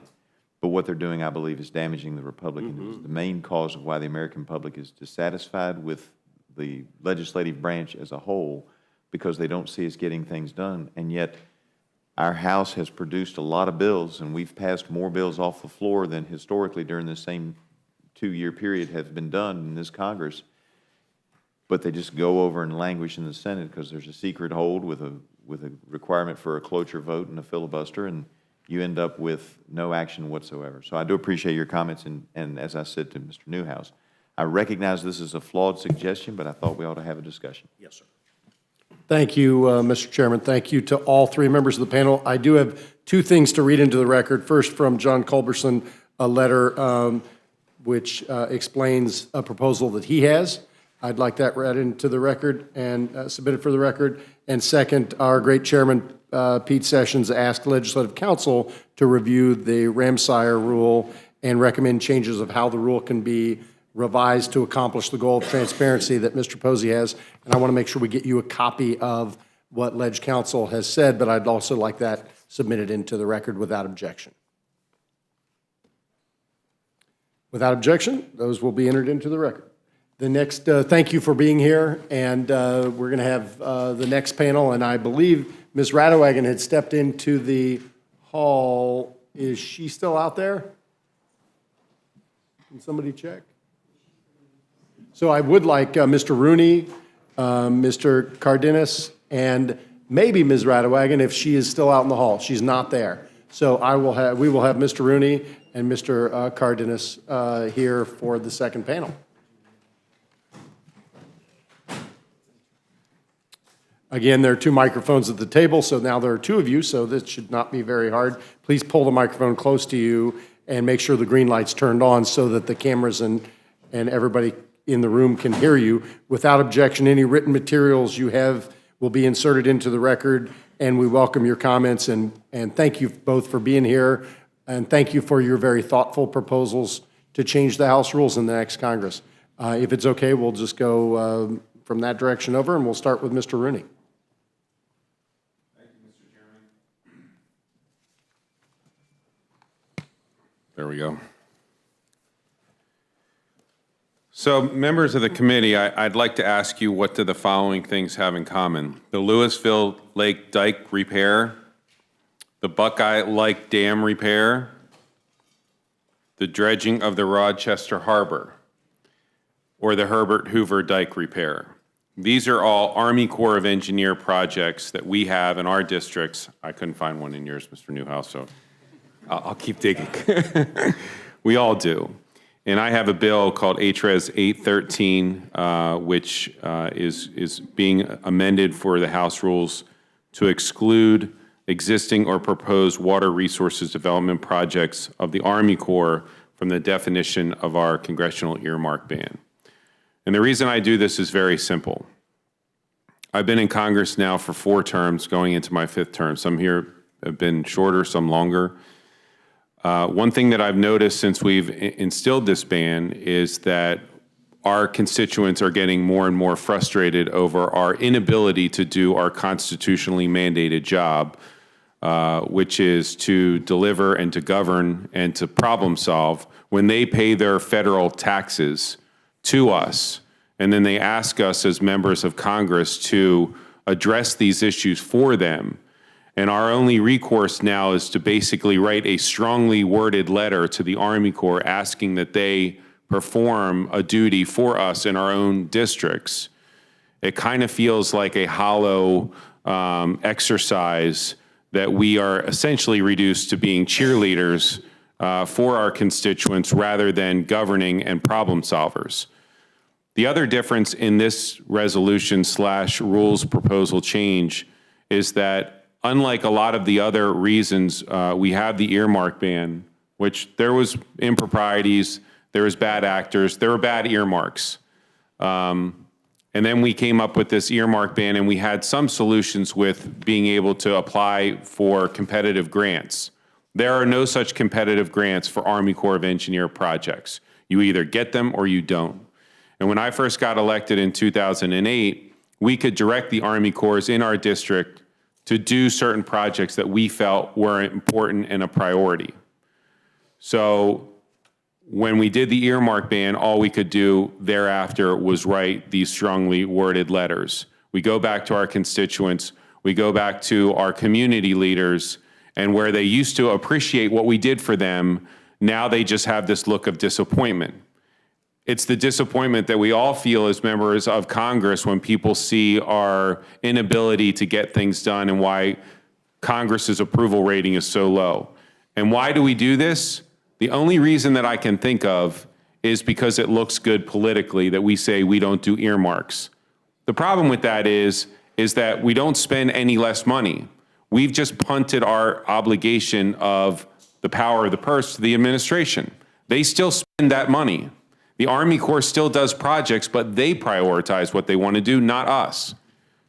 but what they're doing, I believe, is damaging the Republic. And it's the main cause of why the American public is dissatisfied with the legislative branch as a whole, because they don't see us getting things done. And yet our House has produced a lot of bills, and we've passed more bills off the floor than historically during the same 2-year period has been done in this Congress. But they just go over and languish in the Senate because there's a secret hold with a requirement for a cloture vote and a filibuster, and you end up with no action whatsoever. So I do appreciate your comments, and as I said to Mr. Newhouse, I recognize this is a flawed suggestion, but I thought we ought to have a discussion. Yes, sir. Thank you, Mr. Chairman. Thank you to all three members of the panel. I do have two things to read into the record. First, from John Culberson, a letter which explains a proposal that he has. I'd like that read into the record and submitted for the record. And second, our great chairman, Pete Sessions, asked Legislative Council to review the Ramsire rule and recommend changes of how the rule can be revised to accomplish the goal of transparency that Mr. Posey has. And I want to make sure we get you a copy of what Leg Council has said, but I'd also like that submitted into the record without objection. Without objection, those will be entered into the record. The next, thank you for being here, and we're going to have the next panel, and I believe Ms. Radowagen had stepped into the hall. Is she still out there? Can somebody check? So I would like Mr. Rooney, Mr. Cardenas, and maybe Ms. Radowagen if she is still out in the hall. She's not there. So we will have Mr. Rooney and Mr. Cardenas here for the second panel. Again, there are two microphones at the table, so now there are two of you, so this should not be very hard. Please pull the microphone close to you and make sure the green light's turned on so that the cameras and everybody in the room can hear you. Without objection, any written materials you have will be inserted into the record, and we welcome your comments, and thank you both for being here, and thank you for your very thoughtful proposals to change the House rules in the next Congress. If it's okay, we'll just go from that direction over, and we'll start with Mr. Rooney. There we go. So, members of the committee, I'd like to ask you, what do the following things have in common? The Louisville Lake Dike repair, the Buckeye Lake Dam repair, the dredging of the Rochester Harbor, or the Herbert Hoover Dike repair. These are all Army Corps of Engineer projects that we have in our districts. I couldn't find one in yours, Mr. Newhouse, so I'll keep digging. We all do. And I have a bill called HRES 813, which is being amended for the House rules to exclude existing or proposed water resources development projects of the Army Corps from the definition of our congressional earmark ban. And the reason I do this is very simple. I've been in Congress now for 4 terms, going into my 5th term. Some here have been shorter, some longer. One thing that I've noticed since we've instilled this ban is that our constituents are getting more and more frustrated over our inability to do our constitutionally mandated job, which is to deliver and to govern and to problem solve when they pay their federal taxes to us, and then they ask us as members of Congress to address these issues for them. And our only recourse now is to basically write a strongly worded letter to the Army Corps asking that they perform a duty for us in our own districts. It kind of feels like a hollow exercise that we are essentially reduced to being cheerleaders for our constituents rather than governing and problem solvers. The other difference in this resolution/rules proposal change is that, unlike a lot of the other reasons we have the earmark ban, which there was improprieties, there was bad actors, there were bad earmarks. And then we came up with this earmark ban, and we had some solutions with being able to apply for competitive grants. There are no such competitive grants for Army Corps of Engineer projects. You either get them or you don't. And when I first got elected in 2008, we could direct the Army Corps in our district to do certain projects that we felt were important and a priority. So when we did the earmark ban, all we could do thereafter was write these strongly worded letters. We go back to our constituents, we go back to our community leaders, and where they used to appreciate what we did for them, now they just have this look of disappointment. It's the disappointment that we all feel as members of Congress when people see our inability to get things done and why Congress's approval rating is so low. And why do we do this? The only reason that I can think of is because it looks good politically that we say we don't do earmarks. The problem with that is that we don't spend any less money. We've just punted our obligation of the power of the purse to the administration. They still spend that money. The Army Corps still does projects, but they prioritize what they want to do, not us.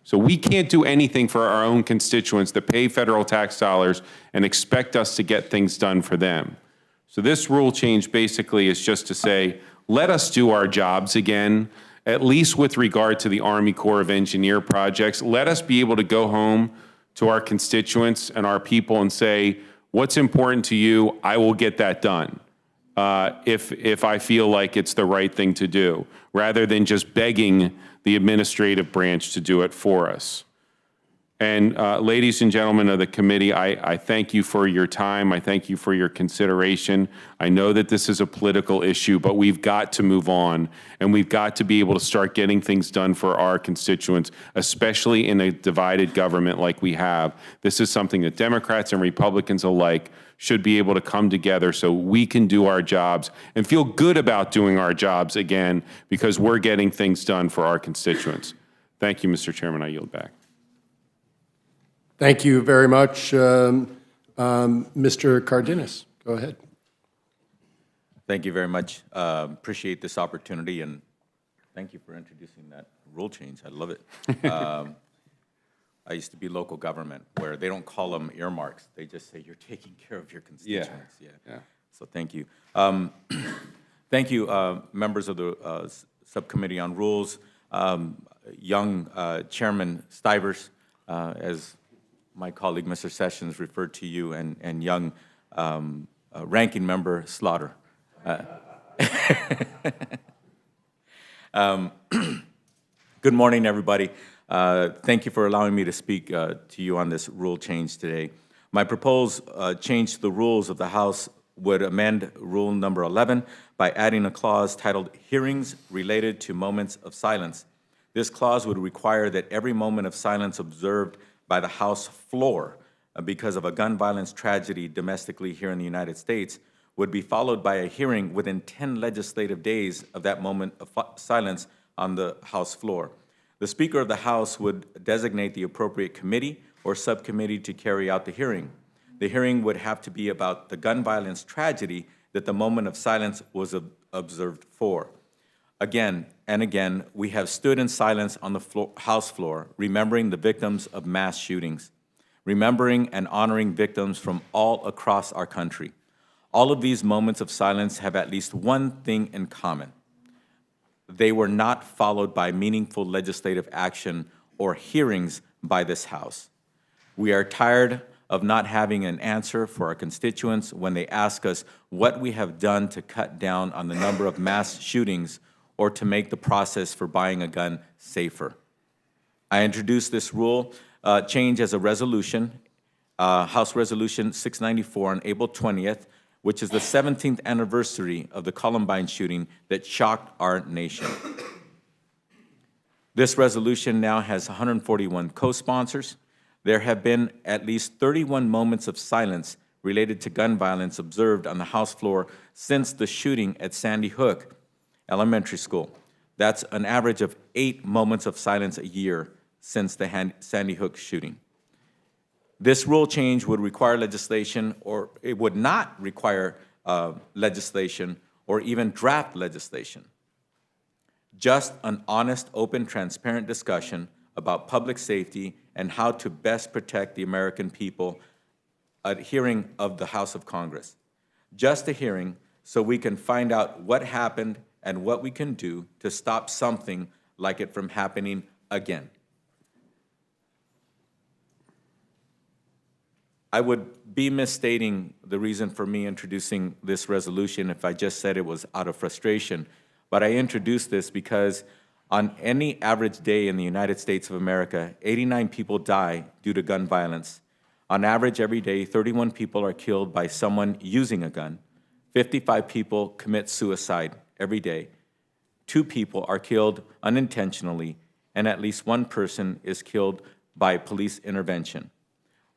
So we can't do anything for our own constituents that pay federal tax dollars and expect us to get things done for them. So this rule change basically is just to say, let us do our jobs again, at least with regard to the Army Corps of Engineer projects. Let us be able to go home to our constituents and our people and say, what's important to you? I will get that done. If I feel like it's the right thing to do, rather than just begging the administrative branch to do it for us. And ladies and gentlemen of the committee, I thank you for your time. I thank you for your consideration. I know that this is a political issue, but we've got to move on, and we've got to be able to start getting things done for our constituents, especially in a divided government like we have. This is something that Democrats and Republicans alike should be able to come together so we can do our jobs and feel good about doing our jobs again, because we're getting things done for our constituents. Thank you, Mr. Chairman. I yield back. Thank you very much. Mr. Cardenas, go ahead. Thank you very much. Appreciate this opportunity, and thank you for introducing that rule change. I love it. I used to be local government, where they don't call them earmarks. They just say you're taking care of your constituents. Yeah. So thank you. Thank you, members of the Subcommittee on Rules, young Chairman Stivers, as my colleague, Mr. Sessions, referred to you, and young Ranking Member Slaughter. Good morning, everybody. Thank you for allowing me to speak to you on this rule change today. My proposed change to the rules of the House would amend Rule Number 11 by adding a clause titled Hearings Related to Moments of Silence. This clause would require that every moment of silence observed by the House floor because of a gun violence tragedy domestically here in the United States would be followed by a hearing within 10 legislative days of that moment of silence on the House floor. The Speaker of the House would designate the appropriate committee or subcommittee to carry out the hearing. The hearing would have to be about the gun violence tragedy that the moment of silence was observed for. Again and again, we have stood in silence on the House floor, remembering the victims of mass shootings, remembering and honoring victims from all across our country. All of these moments of silence have at least one thing in common. They were not followed by meaningful legislative action or hearings by this House. We are tired of not having an answer for our constituents when they ask us what we have done to cut down on the number of mass shootings or to make the process for buying a gun safer. I introduced this rule change as a resolution, House Resolution 694 on April 20th, which is the 17th anniversary of the Columbine shooting that shocked our nation. This resolution now has 141 co-sponsors. There have been at least 31 moments of silence related to gun violence observed on the House floor since the shooting at Sandy Hook Elementary School. That's an average of 8 moments of silence a year since the Sandy Hook shooting. This rule change would require legislation, or it would not require legislation or even draft legislation. Just an honest, open, transparent discussion about public safety and how to best protect the American people, a hearing of the House of Congress. Just a hearing so we can find out what happened and what we can do to stop something like it from happening again. I would be misstating the reason for me introducing this resolution if I just said it was out of frustration, but I introduced this because on any average day in the United States of America, 89 people die due to gun violence. On average, every day, 31 people are killed by someone using a gun. 55 people commit suicide every day. 2 people are killed unintentionally, and at least 1 person is killed by police intervention.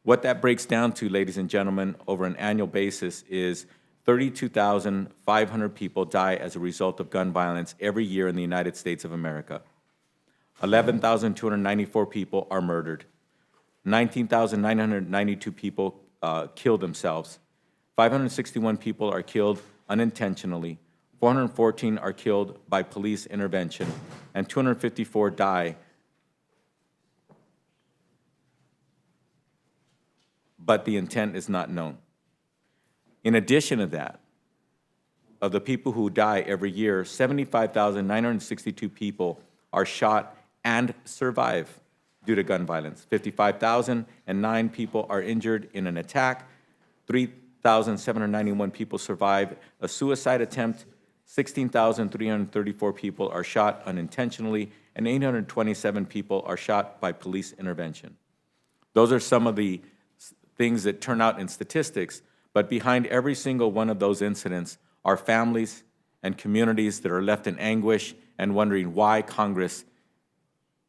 What that breaks down to, ladies and gentlemen, over an annual basis is 32,500 people die as a result of gun violence every year in the United States of America. 11,294 people are murdered. 19,992 people kill themselves. 561 people are killed unintentionally. 414 are killed by police intervention, and 254 die but the intent is not known. In addition to that, of the people who die every year, 75,962 people are shot and survive due to gun violence. 55,009 people are injured in an attack. 3,791 people survive a suicide attempt. 16,334 people are shot unintentionally, and 827 people are shot by police intervention. Those are some of the things that turn out in statistics, but behind every single one of those incidents are families and communities that are left in anguish and wondering why Congress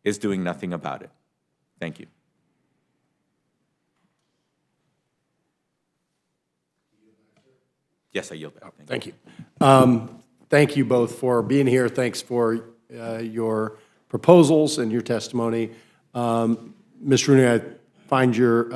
is doing nothing about it. Thank you. Yes, I yield back. Thank you. Thank you both for being here. Thanks for your proposals and your testimony. Ms. Rooney, I find your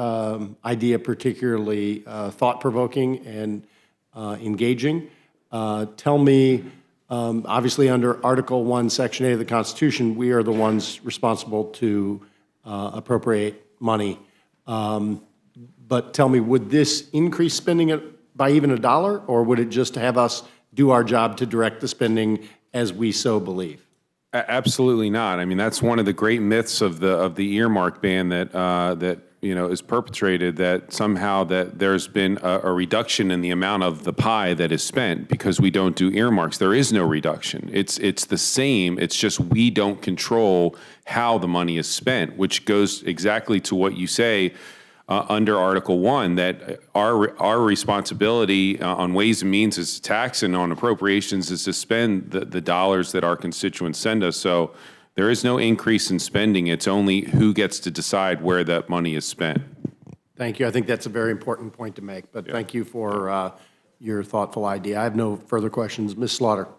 idea particularly thought-provoking and engaging. Tell me, obviously under Article 1, Section 8 of the Constitution, we are the ones responsible to appropriate money. But tell me, would this increase spending by even $1, or would it just have us do our job to direct the spending as we so believe? Absolutely not. I mean, that's one of the great myths of the earmark ban that is perpetrated that somehow that there's been a reduction in the amount of the pie that is spent because we don't do earmarks. There is no reduction. It's the same. It's just we don't control how the money is spent, which goes exactly to what you say under Article 1, that our responsibility on Ways and Means is to tax, and on appropriations is to spend the dollars that our constituents send us. So there is no increase in spending. It's only who gets to decide where that money is spent. Thank you. I think that's a very important point to make, but thank you for your thoughtful idea. I have no further questions. Ms. Slaughter.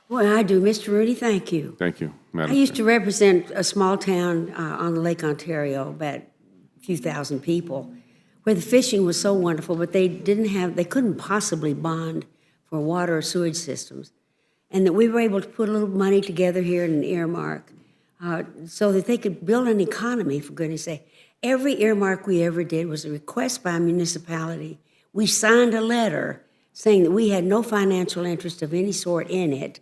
Well, I do. Mr. Rudy, thank you. Thank you, I Madam used Chair. to represent a small town on Lake Ontario, about a few thousand people, where the fishing was so wonderful, but they couldn't possibly bond for water or sewage systems. And that we were able to put a little money together here in an earmark so that they could build an economy, for goodness sake. Every earmark we ever did was a request by a municipality. We signed a letter saying that we had no financial interest of any sort in it.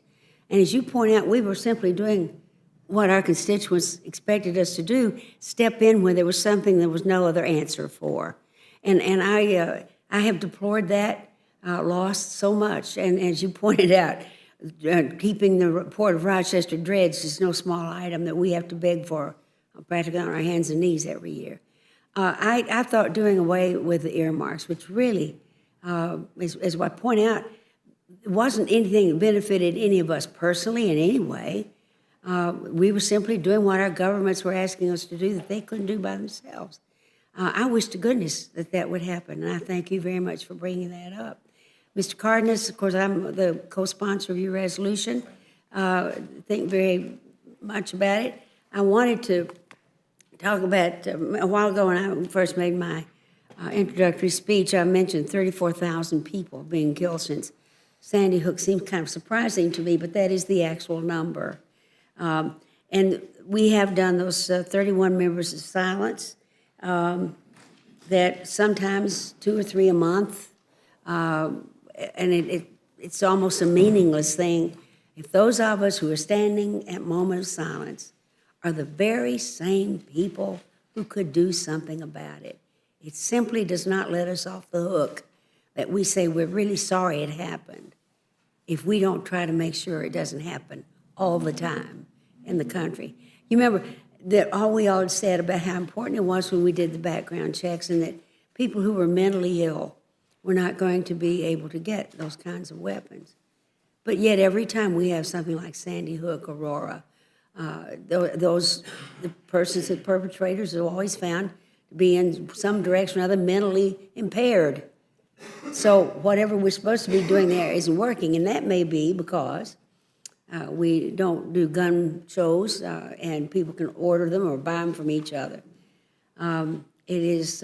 And as you point out, we were simply doing what our constituents expected us to do, step in when there was something there was no other answer for. And I have deplored that loss so much. And as you pointed out, keeping the Port of Rochester dredged is no small item that we have to beg for practically on our hands and knees every year. I thought doing away with the earmarks, which really, as I point out, it wasn't anything that benefited any of us personally in any way. We were simply doing what our governments were asking us to do that they couldn't do by themselves. I wish to goodness that that would happen, and I thank you very much for bringing that up. Mr. Cardenas, of course, I'm the co-sponsor of your resolution. Think very much about it. I wanted to talk about, a while ago when I first made my introductory speech, I mentioned 34,000 people being killed since Sandy Hook. Seems kind of surprising to me, but that is the actual number. And we have done those 31 members of silence, that sometimes 2 or 3 a month, and it's almost a meaningless thing if those of us who are standing at moment of silence are the very same people who could do something about it. It simply does not let us off the hook that we say we're really sorry it happened if we don't try to make sure it doesn't happen all the time in the country. You remember that we all said about how important it was when we did the background checks, and that people who were mentally ill were not going to be able to get those kinds of weapons. But yet every time we have something like Sandy Hook, Aurora, the persons, the perpetrators, are always found to be in some direction or other mentally impaired. So whatever we're supposed to be doing there isn't working, and that may be because we don't do gun shows and people can order them or buy them from each other. It is,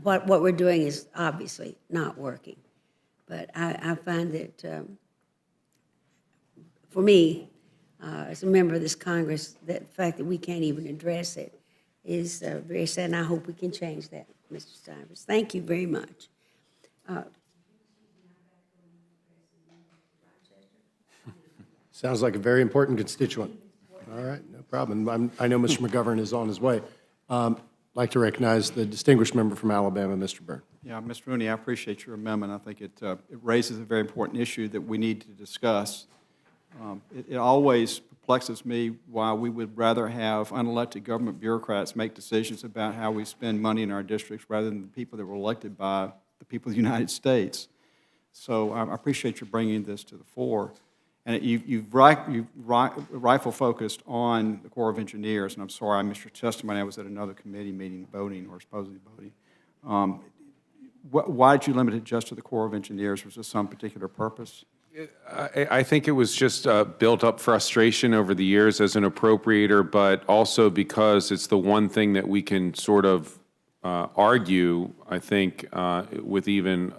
what we're doing is obviously not working. But I find that, for me, as a member of this Congress, that the fact that we can't even address it is very sad, and I hope we can change that, Mr. Stivers. Thank you very much. Sounds like a very important constituent. All right, no problem. I know Mr. McGovern is on his way. I'd like to recognize the distinguished member from Alabama, Mr. Byrne. Yeah, Mr. Rooney, I appreciate your amendment. I think it raises a very important issue that we need to discuss. It always perplexes me why we would rather have unelected government bureaucrats make decisions about how we spend money in our districts rather than the people that were elected by the people of the United States. So I appreciate you bringing this to the fore. And you've rifle focused on the Corps of Engineers, and I'm sorry I missed your testimony. I was at another committee meeting voting, or supposedly voting. Why did you limit it just to the Corps of Engineers? Was there some particular purpose? I think it was just built up frustration over the years as an appropriator, but also because it's the one thing that we can sort of argue, I think, with even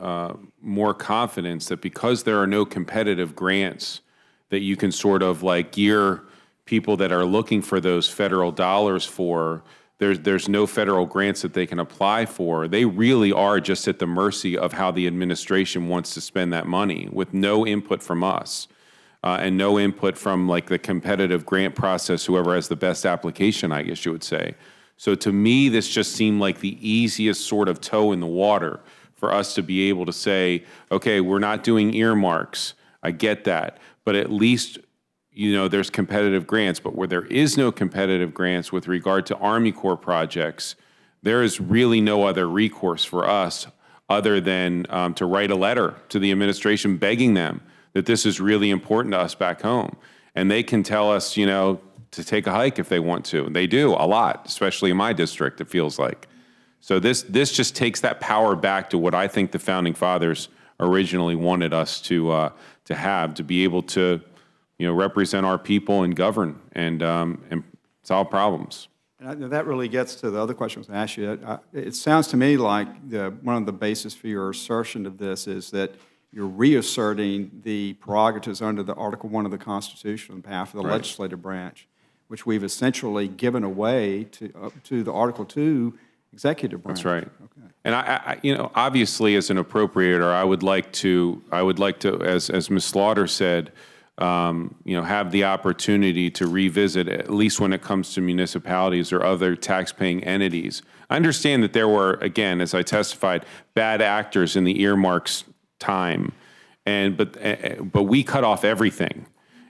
more confidence, that because there are no competitive grants that you can sort of like gear people that are looking for those federal dollars for, there's no federal grants that they can apply for. They really are just at the mercy of how the administration wants to spend that money, with no input from us and no input from like the competitive grant process, whoever has the best application, I guess you would say. So to me, this just seemed like the easiest sort of toe in the water for us to be able to say, okay, we're not doing earmarks. I get that. But at least, there's competitive grants. But where there is no competitive grants with regard to Army Corps projects, there is really no other recourse for us other than to write a letter to the administration begging them that this is really important to us back home. And they can tell us, to take a hike if they want to. And they do a lot, especially in my district, it feels like. So this just takes that power back to what I think the Founding Fathers originally wanted us to have, to be able to, represent our people and govern and solve problems. And that really gets to the other question I was going to ask you. It sounds to me like one of the bases for your assertion of this is that you're reasserting the prerogatives under the Article 1 of the Constitution on behalf of the legislative branch, which we've essentially given away to the Article 2 executive branch. That's right. Okay. And I obviously, as an appropriator, I would like to, as Ms. Slaughter said, have the opportunity to revisit, at least when it comes to municipalities or other tax-paying entities. I understand that there were, again, as I testified, bad actors in the earmarks time, but we cut off everything.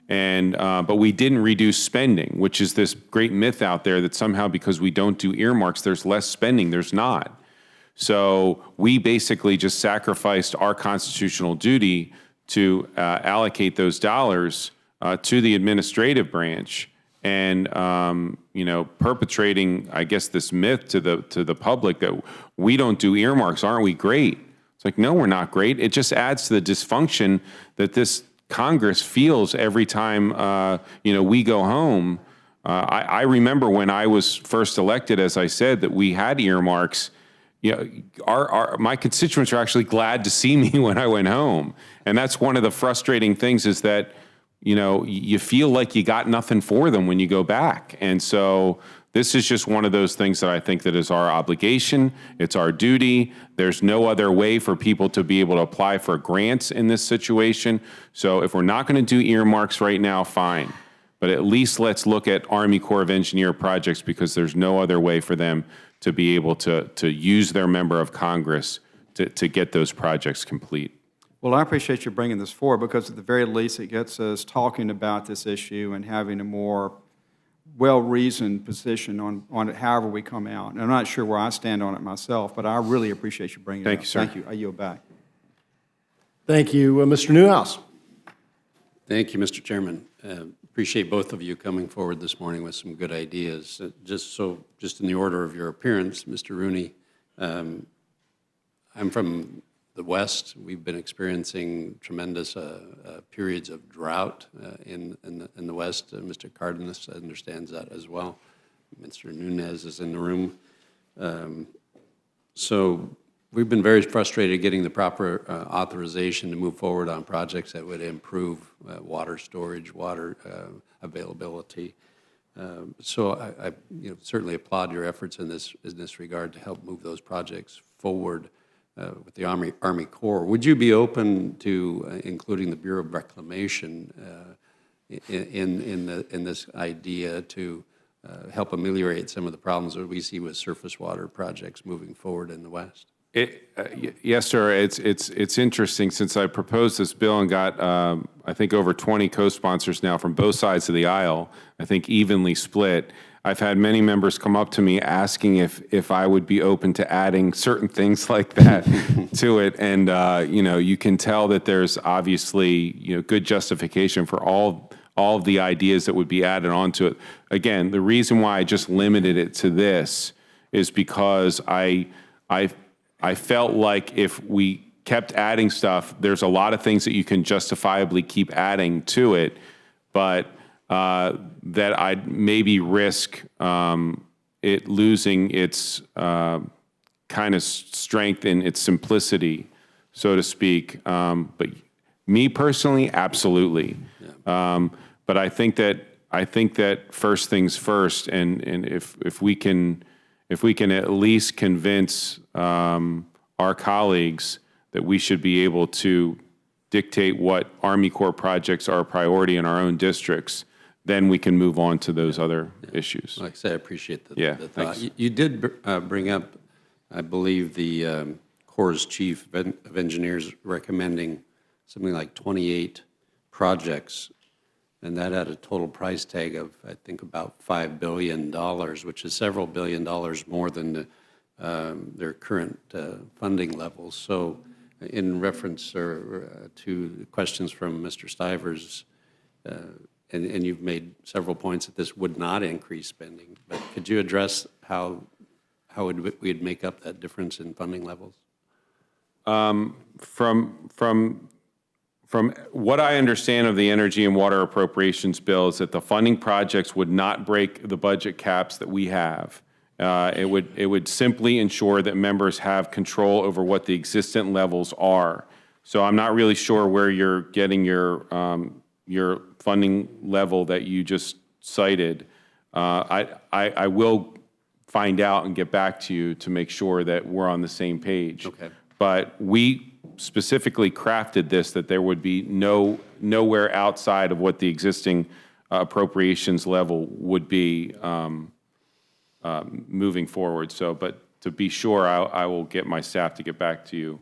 But we didn't reduce spending, which is this great myth out there that somehow because we don't do earmarks, there's less spending. There's not. So we basically just sacrificed our constitutional duty to allocate those dollars to the administrative branch and, perpetrating, I guess, this myth to the public that we don't do earmarks. Aren't we great? It's like, no, we're not great. It just adds to the dysfunction that this Congress feels every time, we go home. I remember when I was first elected, as I said, that we had earmarks. My constituents are actually glad to see me when I went home. And that's one of the frustrating things is that, you feel like you got nothing for them when you go back. And so this is just one of those things that I think that is our obligation. It's our duty. There's no other way for people to be able to apply for grants in this situation. So if we're not going to do earmarks right now, fine. But at least let's look at Army Corps of Engineer projects because there's no other way for them to be able to use their member of Congress to get those projects complete. Well, I appreciate you bringing this forward because at the very least it gets us talking about this issue and having a more well-reasoned position on it however we come out. And I'm not sure where I stand on it myself, but I really appreciate you bringing it up. Thank you, sir. Thank you. I yield back. Thank you. Mr. Newhouse. Thank you, Mr. Chairman. Appreciate both of you coming forward this morning with some good ideas. Just in the order of your appearance, Mr. Rooney, I'm from the West. We've been experiencing tremendous periods of drought in the West. Mr. Cardenas understands that as well. Mr. Nunez is in the room. So we've been very frustrated getting the proper authorization to move forward on projects that would improve water storage, water availability. So I certainly applaud your efforts in this regard to help move those projects forward with the Army Corps. Would you be open to including the Bureau of Reclamation in this idea to help ameliorate some of the problems that we see with surface water projects moving forward in the West? Yes, sir. It's interesting since I proposed this bill and got, I think, over 20 co-sponsors now from both sides of the aisle, I think evenly split. I've had many members come up to me asking if I would be open to adding certain things like that to it. And, you can tell that there's obviously, good justification for all of the ideas that would be added onto it. Again, the reason why I just limited it to this is because I felt like if we kept adding stuff, there's a lot of things that you can justifiably keep adding to it, but that I'd maybe risk it losing its kind of strength in its simplicity, so to speak. But me personally, absolutely. Yeah. But I think that first things first, and if we can at least convince our colleagues that we should be able to dictate what Army Corps projects are a priority in our own districts, then we can move on to those other issues. Like I say, I appreciate the Yeah, the thought. thanks. You did bring up, I believe, the Corps' chief of engineers recommending something like 28 projects, and that had a total price tag of, I think, about $5 billion, which is several $billion more than their current funding levels. So in reference to questions from Mr. Stivers, and you've made several points that this would not increase spending, but could you address how we'd make up that difference in funding levels? From what I understand of the energy and water appropriations bill is that the funding projects would not break the budget caps that we have. It would simply ensure that members have control over what the existent levels are. So I'm not really sure where you're getting your funding level that you just cited. I will find out and get back to you to make sure that we're on the same page. Okay. But we specifically crafted this that there would be nowhere outside of what the existing appropriations level would be moving forward. So, but to be sure, I will get my staff to get back to you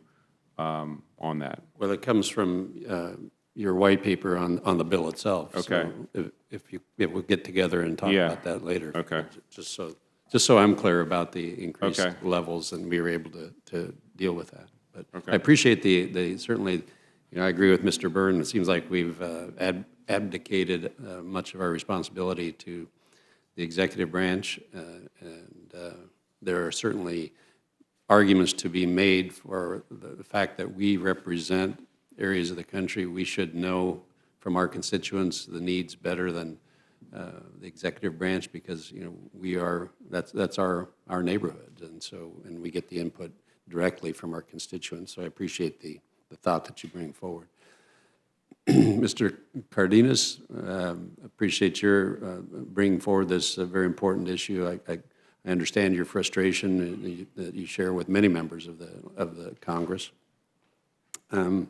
on that. Well, it comes from your white paper on the bill itself. Okay. So if we'll get together and talk Yeah. about that later. Okay. Just so I'm clear about the increased Okay. levels and we were able to deal with that. But Okay. I appreciate the certainly, I agree with Mr. Byrne. It seems like we've abdicated much of our responsibility to the executive branch, and there are certainly arguments to be made for the fact that we represent areas of the country. We should know from our constituents the needs better than the executive branch, because that's our neighborhood, and we get the input directly from our constituents. So I appreciate the thought that you bring forward. Mr. Cardenas, appreciate your bringing forward this very important issue. I understand your frustration that you share with many members of the Congress. And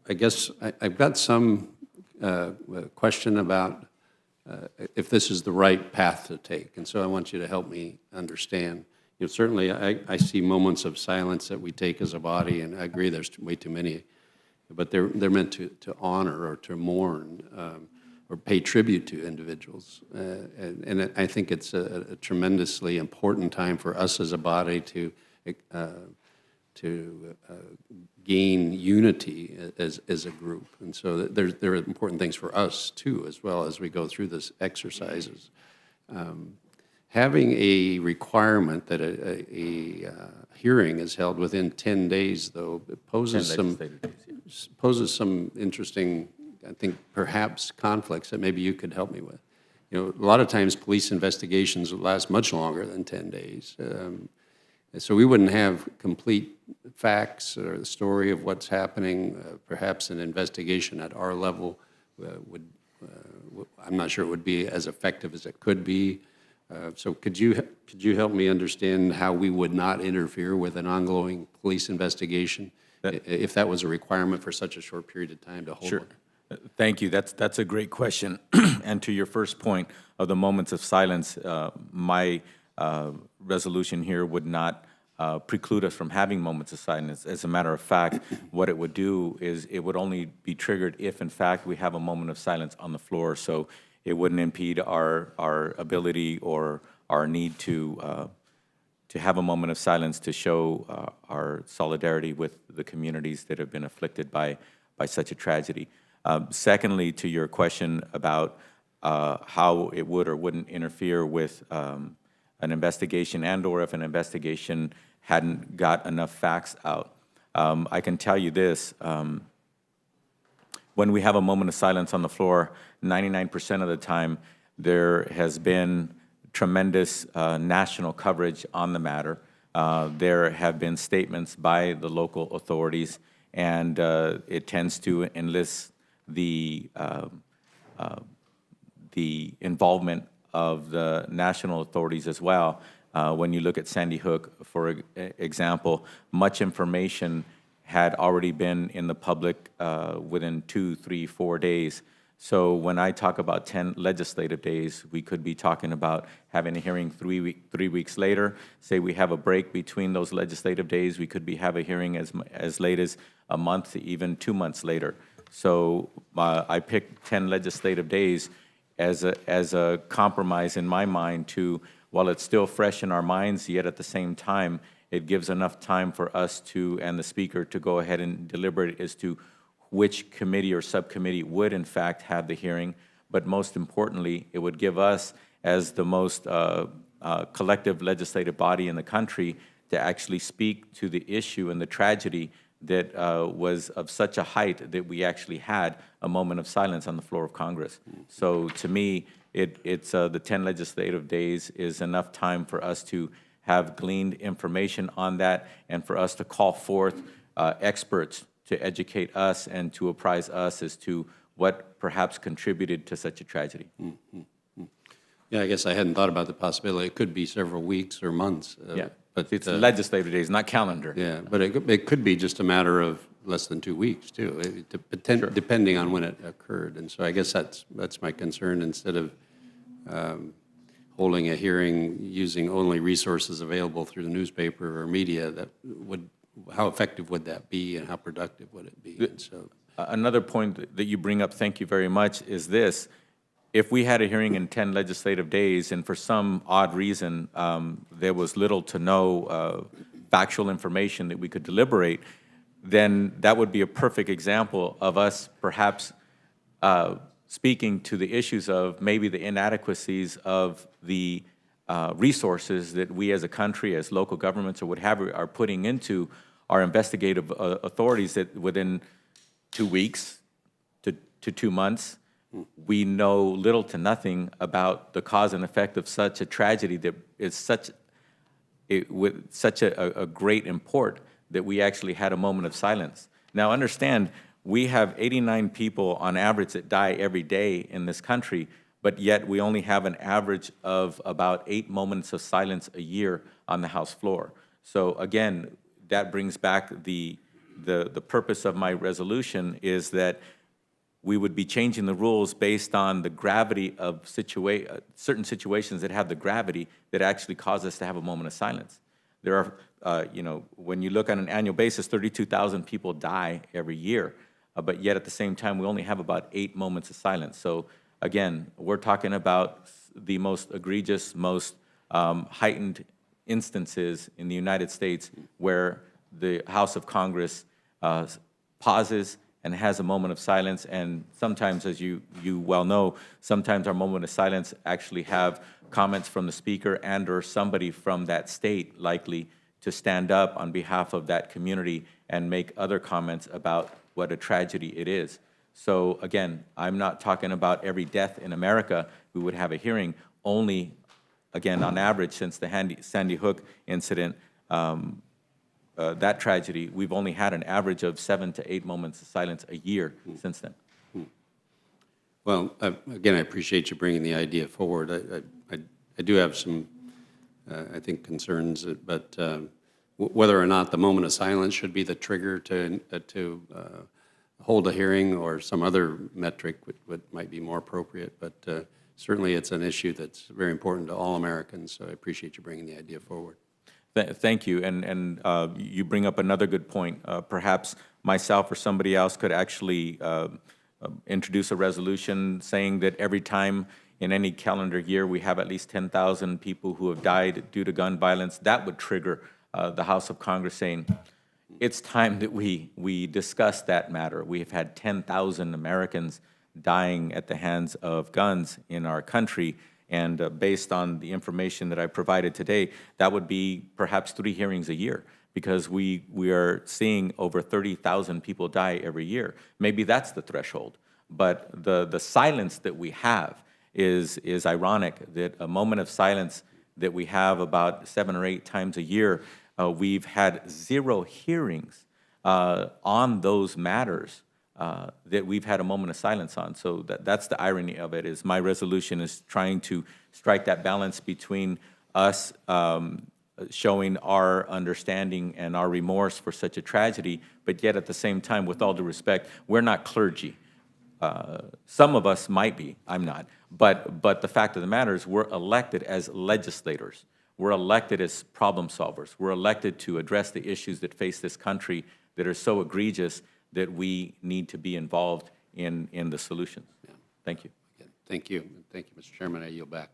I guess I've got some question about if this is the right path to take, and so I want you to help me understand. Certainly I see moments of silence that we take as a body, and I agree there's way too many, but they're meant to honor or to mourn or pay tribute to individuals. And I think it's a tremendously important time for us as a body to gain unity as a group. And so there are important things for us, too, as well as we go through this exercises. Having a requirement that a hearing is held within 10 days, though, it poses some interesting, I think, perhaps conflicts that maybe you could help me with. A lot of times police investigations last much longer than 10 days. So we wouldn't have complete facts or the story of what's happening. Perhaps an investigation at our level I'm not sure it would be as effective as it could be. So could you help me understand how we would not interfere with an ongoing police investigation if that was a requirement for such a short period of time to hold Sure. one? Thank you. That's a great question. And to your first point of the moments of silence, my resolution here would not preclude us from having moments of silence. As a matter of fact, what it would do is it would only be triggered if, in fact, we have a moment of silence on the floor. So it wouldn't impede our ability or our need to have a moment of silence to show our solidarity with the communities that have been afflicted by such a tragedy. Secondly, to your question about how it would or wouldn't interfere with an investigation and/or if an investigation hadn't got enough facts out, I can tell you this. When we have a moment of silence on the floor, 99% of the time, there has been tremendous national coverage on the matter. There have been statements by the local authorities, and it tends to enlist the involvement of the national authorities as well. When you look at Sandy Hook, for example, much information had already been in the public within 2, 3, 4 days. So when I talk about 10 legislative days, we could be talking about having a hearing 3 weeks later. Say we have a break between those legislative days, we could be have a hearing as late as a month to even 2 months later. So I picked 10 legislative days as a compromise in my mind to, while it's still fresh in our minds, yet at the same time, it gives enough time for us to, and the speaker, to go ahead and deliberate as to which committee or subcommittee would in fact have the hearing. But most importantly, it would give us, as the most collective legislative body in the country, to actually speak to the issue and the tragedy that was of such a height that we actually had a moment of silence on the floor of Congress. So to me, it's the 10 legislative days is enough time for us to have gleaned information on that and for us to call forth experts to educate us and to apprise us as to what perhaps contributed to such a tragedy. Yeah, I guess I hadn't thought about the possibility. It could be several weeks or months. Yeah, but it's legislative days, not calendar. Yeah, but it could be just a matter of less than 2 weeks, too, depending on when it occurred. And so I guess that's my concern. Instead of holding a hearing using only resources available through the newspaper or media, how effective would that be and how productive would it be? And so, another point that you bring up, thank you very much, is this. If we had a hearing in 10 legislative days and for some odd reason there was little to no factual information that we could deliberate, then that would be a perfect example of us perhaps speaking to the issues of maybe the inadequacies of the resources that we as a country, as local governments or what have you, are putting into our investigative authorities, that within 2 weeks to 2 months, we know little to nothing about the cause and effect of such a tragedy that is with such a great import that we actually had a moment of silence. Now understand, we have 89 people on average that die every day in this country, but yet we only have an average of about 8 moments of silence a year on the House floor. So again, that brings back the purpose of my resolution is that we would be changing the rules based on the gravity of certain situations that have the gravity that actually cause us to have a moment of silence. There are, when you look on an annual basis, 32,000 people die every year, but yet at the same time, we only have about 8 moments of silence. So again, we're talking about the most egregious, most heightened instances in the United States where the House of Congress pauses and has a moment of silence, and sometimes, as you well know, sometimes our moment of silence actually have comments from the speaker and or somebody from that state likely to stand up on behalf of that community and make other comments about what a tragedy it is. So again, I'm not talking about every death in America we would have a hearing, only, again, on average, since the Sandy Hook incident, that tragedy, we've only had an average of 7 to 8 moments of silence a year since then. well, again, I appreciate you bringing the idea forward. I do have some, I think, concerns, but whether or not the moment of silence should be the trigger to hold a hearing or some other metric what might be more appropriate, but certainly it's an issue that's very important to all Americans, so I appreciate you bringing the idea forward. Thank you, and you bring up another good point. Perhaps myself or somebody else could actually introduce a resolution saying that every time in any calendar year we have at least 10,000 people who have died due to gun violence. That would trigger the House of Congress saying, it's time that we discuss that matter. We have had 10,000 Americans dying at the hands of guns in our country. And based on the information that I provided today, that would be perhaps 3 hearings a year, because we are seeing over 30,000 people die every year. Maybe that's the threshold. But the silence that we have is ironic, that a moment of silence that we have about 7 or 8 times a year, we've had 0 hearings on those matters that we've had a moment of silence on. So that's the irony of it, is my resolution is trying to strike that balance between us showing our understanding and our remorse for such a tragedy, but yet at the same time, with all due respect, we're not clergy. Some of us might be, I'm not. But the fact of the matter is we're elected as legislators. We're elected as problem solvers. We're elected to address the issues that face this country that are so egregious that we need to be involved in the solutions. Thank you. Thank you. Thank you, Mr. Chairman. I yield back.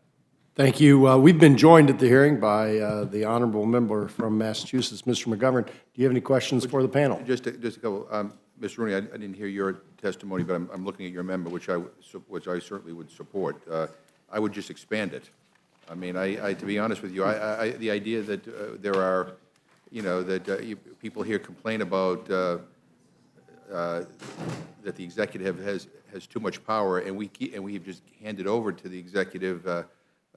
Thank you. We've been joined at the hearing by the honorable member from Massachusetts, Mr. McGovern. Do you have any questions for the panel? Just a couple. Mr. Rooney, I didn't hear your testimony, but I'm looking at your amendment, which I certainly would support. I would just expand it. I mean, to be honest with you, the idea that there are, people here complain about that the executive has too much power, and we have just handed over to the executive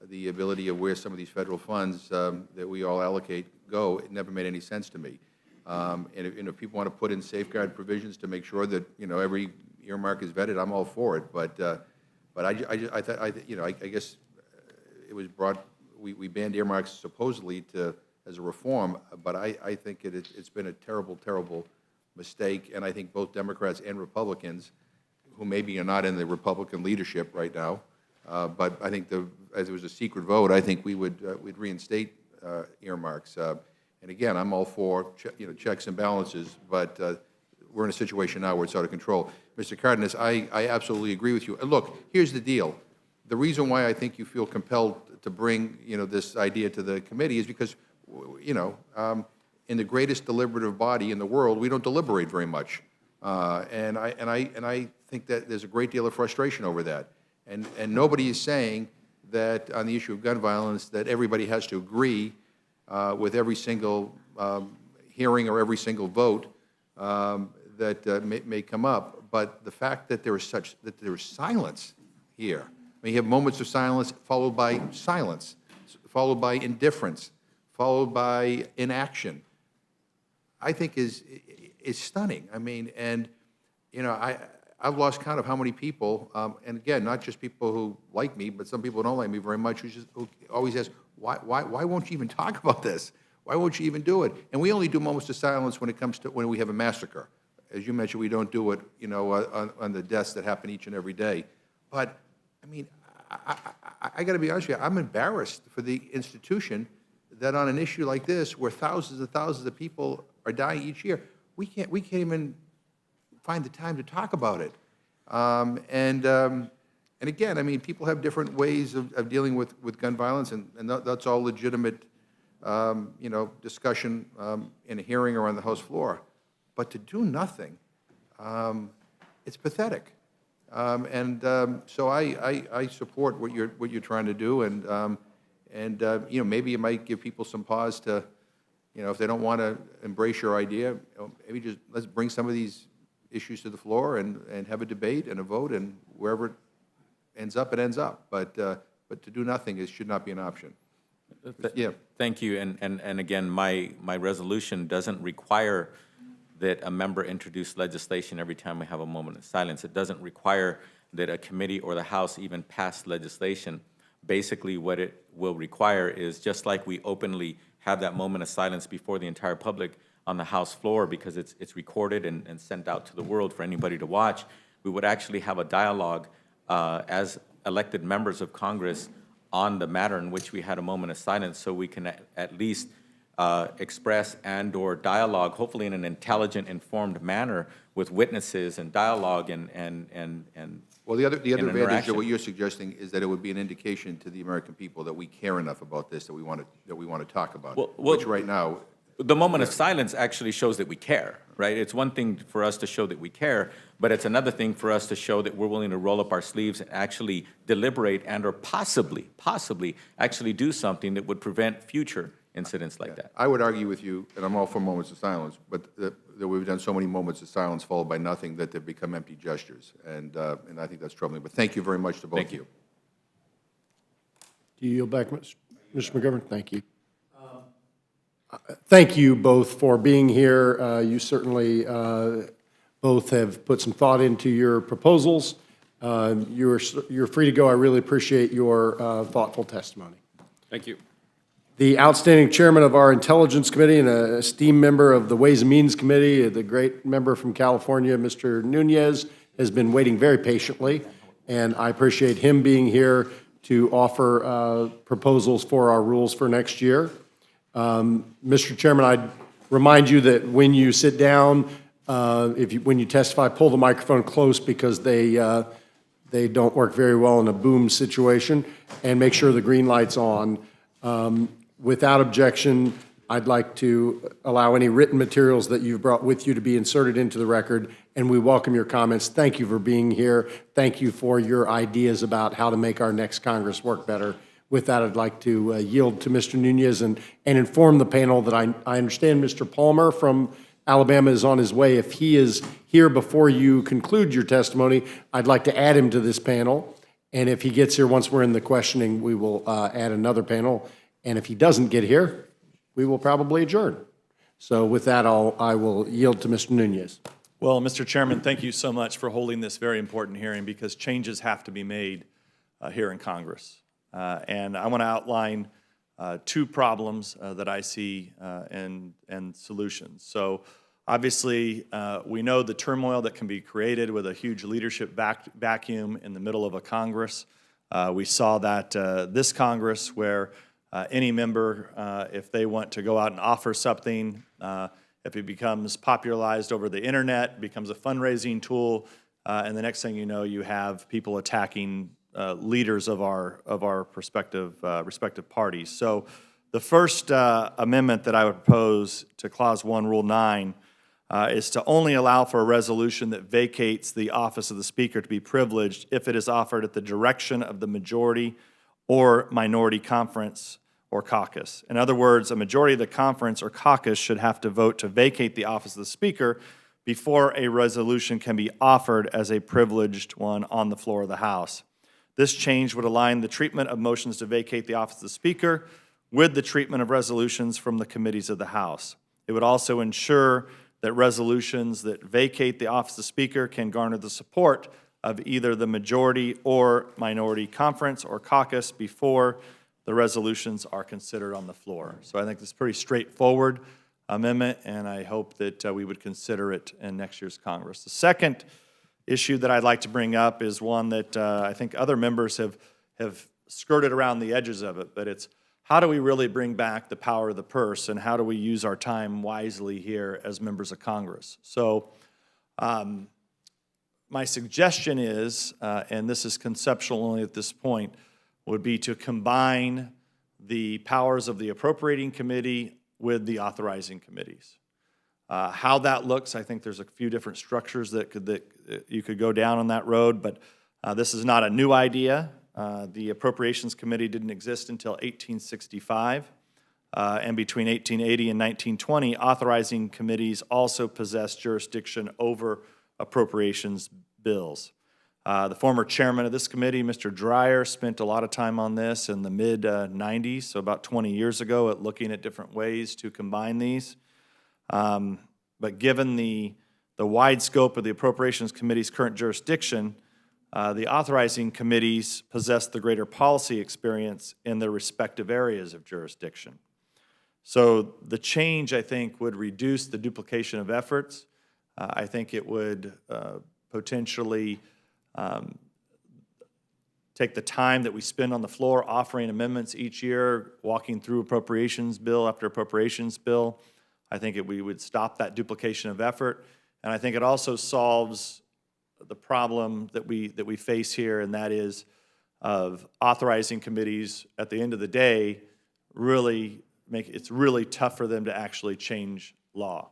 the ability of where some of these federal funds that we all allocate go. It never made any sense to me. And if people want to put in safeguard provisions to make sure that every earmark is vetted, I'm all for it. But I guess it was brought. We banned earmarks supposedly as a reform, but I think it's been a terrible mistake. And I think both Democrats and Republicans, who maybe are not in the Republican leadership right now, but I think as it was a secret vote, I think we'd reinstate earmarks. And again, I'm all for checks and balances, but we're in a situation now where it's out of control. Mr. Cardenas, I absolutely agree with you. And look, here's the deal. The reason why I think you feel compelled to bring this idea to the committee is because in the greatest deliberative body in the world, we don't deliberate very much, and I think that there's a great deal of frustration over that. And nobody is saying that on the issue of gun violence that everybody has to agree with every single hearing or every single vote that may come up. But the fact that there is silence here, I mean, you have moments of silence followed by silence, followed by indifference, followed by inaction, I think is stunning. I mean, and I've lost count of how many people, and again, not just people who like me, but some people who don't like me very much, who always ask, why won't you even talk about this? Why won't you even do it? And we only do moments of silence when it comes to when we have a massacre. As you mentioned, we don't do it, on the deaths that happen each and every day. But I mean, I got to be honest with you. I'm embarrassed for the institution that on an issue like this, where thousands and thousands of people are dying each year, we can't even find the time to talk about it. And again, I mean, people have different ways of dealing with gun violence, and that's all legitimate, discussion in a hearing or on the House floor. But to do nothing, it's pathetic. So I support what you're trying to do, and maybe it might give people some pause to, if they don't want to embrace your idea, maybe just let's bring some of these issues to the floor and have a debate and a vote, and wherever it ends up, it ends up. But to do nothing should not be an option. Yeah. Thank you. And again, my resolution doesn't require that a member introduce legislation every time we have a moment of silence. It doesn't require that a committee or the House even pass legislation. Basically, what it will require is, just like we openly have that moment of silence before the entire public on the House floor because it's recorded and sent out to the world for anybody to watch, we would actually have a dialogue as elected members of Congress on the matter in which we had a moment of silence, so we can at least express and/or dialogue, hopefully in an intelligent, informed manner, with witnesses and dialogue and well, the other advantage of what you're suggesting is that it would be an indication to the American people that we care enough about this that we want to talk about it, which right now. The moment of silence actually shows that we care, right? It's one thing for us to show that we care, but it's another thing for us to show that we're willing to roll up our sleeves and actually deliberate and/or possibly actually do something that would prevent future incidents like that. I would argue with you, and I'm all for moments of silence, but that we've done so many moments of silence followed by nothing that they've become empty gestures, and I think that's troubling. But thank you very much to both of you. Do you yield back, Mr. McGovern? Thank you. Thank you both for being here. You certainly both have put some thought into your proposals. You're free to go. I really appreciate your thoughtful testimony. Thank you. The outstanding chairman of our Intelligence Committee and an esteemed member of the Ways and Means Committee, the great member from California, Mr. Nunez, has been waiting very patiently, and I appreciate him being here to offer proposals for our rules for next year. Mr. Chairman, I'd remind you that when you sit down, when you testify, pull the microphone close because they don't work very well in a boom situation, and make sure the green light's on. Without objection, I'd like to allow any written materials that you've brought with you to be inserted into the record, and we welcome your comments. Thank you for being here. Thank you for your ideas about how to make our next Congress work better. With that, I'd like to yield to Mr. Nunez and inform the panel that I understand Mr. Palmer from Alabama is on his way. If he is here before you conclude your testimony, I'd like to add him to this panel. And if he gets here once we're in the questioning, we will add another panel. And if he doesn't get here, we will probably adjourn. So with that, I will yield to Mr. Nunez. Well, Mr. Chairman, thank you so much for holding this very important hearing because changes have to be made here in Congress. And I want to outline two problems that I see and solutions. So obviously, we know the turmoil that can be created with a huge leadership vacuum in the middle of a Congress. We saw that this Congress where any member, if they want to go out and offer something, if it becomes popularized over the internet, becomes a fundraising tool, and the next thing you know, you have people attacking leaders of our respective parties. So the first amendment that I would propose to Clause 1, Rule 9, is to only allow for a resolution that vacates the office of the Speaker to be privileged if it is offered at the direction of the majority or minority conference or caucus. In other words, a majority of the conference or caucus should have to vote to vacate the office of the Speaker before a resolution can be offered as a privileged one on the floor of the House. This change would align the treatment of motions to vacate the office of the Speaker with the treatment of resolutions from the committees of the House. It would also ensure that resolutions that vacate the office of the Speaker can garner the support of either the majority or minority conference or caucus before the resolutions are considered on the floor. So I think this is a pretty straightforward amendment, and I hope that we would consider it in next year's Congress. The second issue that I'd like to bring up is one that I think other members have skirted around the edges of it, but it's how do we really bring back the power of the purse, and how do we use our time wisely here as members of Congress? So my suggestion is, and this is conceptual only at this point, would be to combine the powers of the appropriating committee with the authorizing committees. How that looks, I think there's a few different structures that you could go down on that road, but this is not a new idea. The Appropriations Committee didn't exist until 1865, and between 1880 and 1920, authorizing committees also possessed jurisdiction over appropriations bills. The former chairman of this committee, Mr. Dreyer, spent a lot of time on this in the mid-90s, so about 20 years ago, at looking at different ways to combine these. But given the wide scope of the Appropriations Committee's current jurisdiction, the authorizing committees possess the greater policy experience in their respective areas of jurisdiction. So the change, I think, would reduce the duplication of efforts. I think it would potentially take the time that we spend on the floor offering amendments each year, walking through appropriations bill after appropriations bill. I think we would stop that duplication of effort, and I think it also solves the problem that we face here, and that is of authorizing committees at the end of the day really it's really tough for them to actually change law.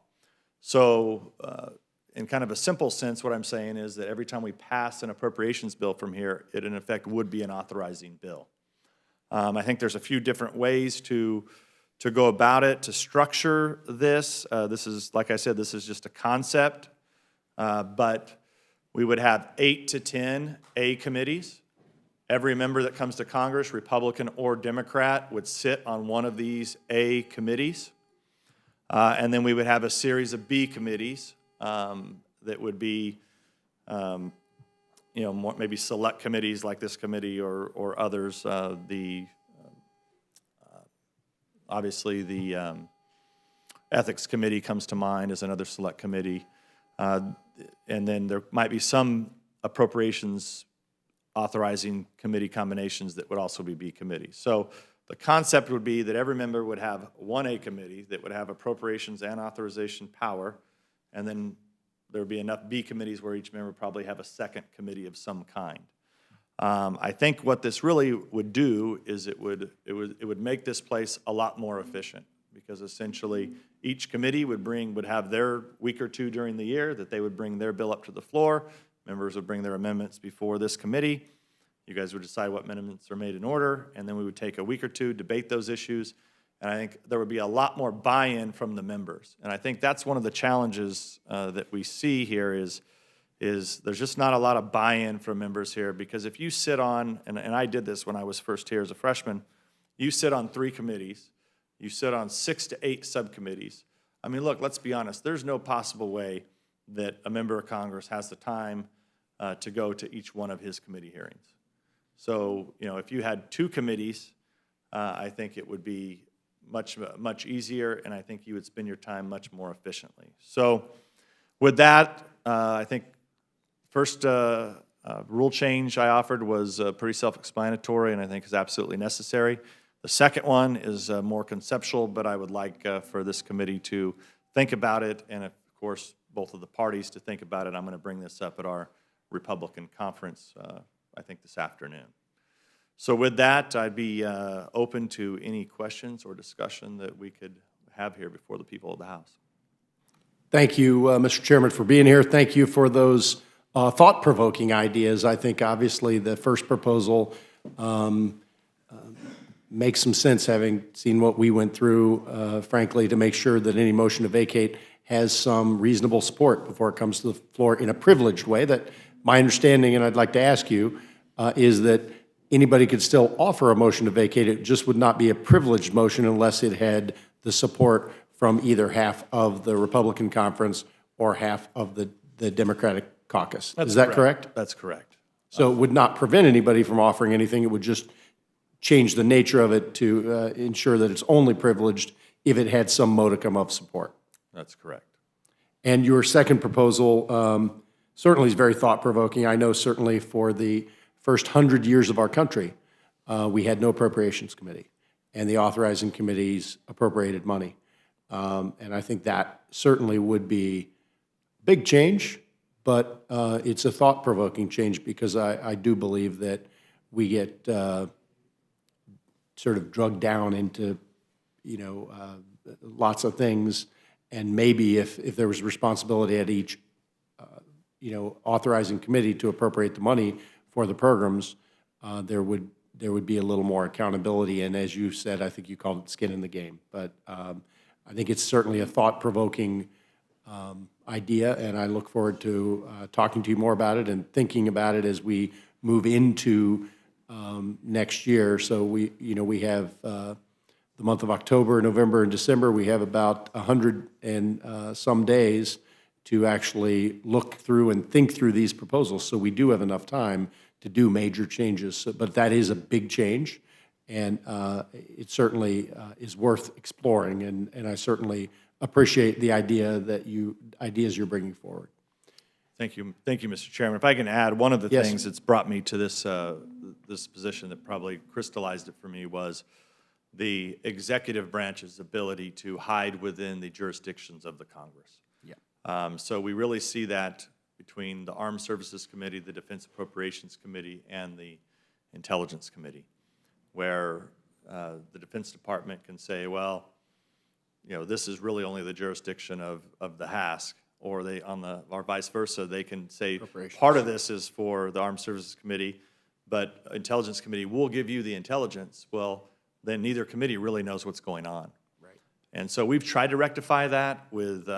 So in kind of a simple sense, what I'm saying is that every time we pass an appropriations bill from here, it in effect would be an authorizing bill. I think there's a few different ways to go about it, to structure this. This is, like I said, this is just a concept, but we would have 8 to 10 A committees. Every member that comes to Congress, Republican or Democrat, would sit on one of these A committees. And then we would have a series of B committees that would be, maybe select committees like this committee or others. Obviously, the Ethics Committee comes to mind as another select committee. And then there might be some appropriations authorizing committee combinations that would also be committees. So the concept would be that every member would have one A committee that would have appropriations and authorization power, and then there would be enough B committees where each member would probably have a second committee of some kind. I think what this really would do is it would make this place a lot more efficient, because essentially each committee would have their week or two during the year that they would bring their bill up to the floor. Members would bring their amendments before this committee. You guys would decide what amendments are made in order, and then we would take a week or two, debate those issues, and I think there would be a lot more buy-in from the members. And I think that's one of the challenges that we see here is there's just not a lot of buy-in from members here, because if you sit on, and I did this when I was first here as a freshman, you sit on 3 committees, you sit on 6 to 8 subcommittees. I mean, look, let's be honest, there's no possible way that a member of Congress has the time to go to each one of his committee hearings. So, if you had 2 committees, I think it would be much easier, and I think you would spend your time much more efficiently. So, with that, I think first rule change I offered was pretty self-explanatory, and I think is absolutely necessary. The second one is more conceptual, but I would like for this committee to think about it, and of course, both of the parties to think about it. I'm going to bring this up at our Republican conference, I think this afternoon. So with that, I'd be open to any questions or discussion that we could have here before the people of the House. Thank you, Mr. Chairman, for being here. Thank you for those thought-provoking ideas. I think obviously the first proposal makes some sense, having seen what we went through, frankly, to make sure that any motion to vacate has some reasonable support before it comes to the floor in a privileged way. That my understanding, and I'd like to ask you, is that anybody could still offer a motion to vacate. It just would not be a privileged motion unless it had the support from either half of the Republican conference or half of the Democratic caucus. Is that correct? That's correct. So it would not prevent anybody from offering anything. It would just change the nature of it to ensure that it's only privileged if it had some modicum of support. That's correct. And your second proposal certainly is very thought-provoking. I know certainly for the first 100 years of our country, we had no appropriations committee, and the authorizing committees appropriated money. And I think that certainly would be big change, but it's a thought-provoking change, because I do believe that we get sort of drugged down into, lots of things. And maybe if there was responsibility at each, authorizing committee to appropriate the money for the programs, there would be a little more accountability. And as you said, I think you called it skin in the game. But I think it's certainly a thought-provoking idea, and I look forward to talking to you more about it and thinking about it as we move into next year. So we have the month of October, November, and December. We have about 100 and some days to actually look through and think through these proposals. So we do have enough time to do major changes. But that is a big change, and it certainly is worth exploring. And I certainly appreciate the ideas you're bringing forward. Thank you, Mr. Chairman. If I can add, one of the things that's brought me to this this position that probably crystallized it for me was the executive branch's ability to hide within the jurisdictions of the Congress. Yeah. So we really see that between the Armed Services Committee, the Defense Appropriations Committee, and the Intelligence Committee, where the Defense Department can say, well, this is really only the jurisdiction of the HASC, or or vice versa. They can say part of this is for the Armed Services Committee, but Intelligence Committee will give you the intelligence. Well, then neither committee really knows what's going on. Right. And so we've tried to rectify that with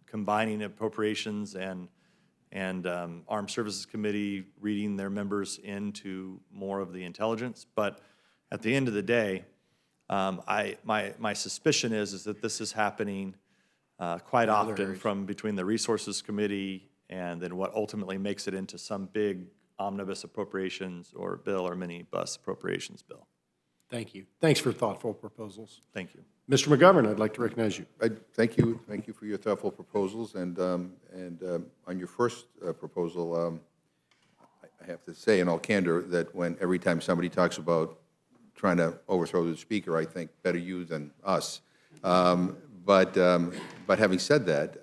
combining appropriations and Armed Services Committee reading their members into more of the intelligence. But at the end of the day, my suspicion is that this is happening quite often from between the Resources Committee and then what ultimately makes it into some big omnibus appropriations or bill or mini-bus appropriations bill. Thank you. Thanks for thoughtful proposals. Thank you. Mr. McGovern, I'd like to recognize you. Thank you for your thoughtful proposals, and on your first proposal, I have to say in all candor that every time somebody talks about trying to overthrow the speaker, I think better you than us. But having said that,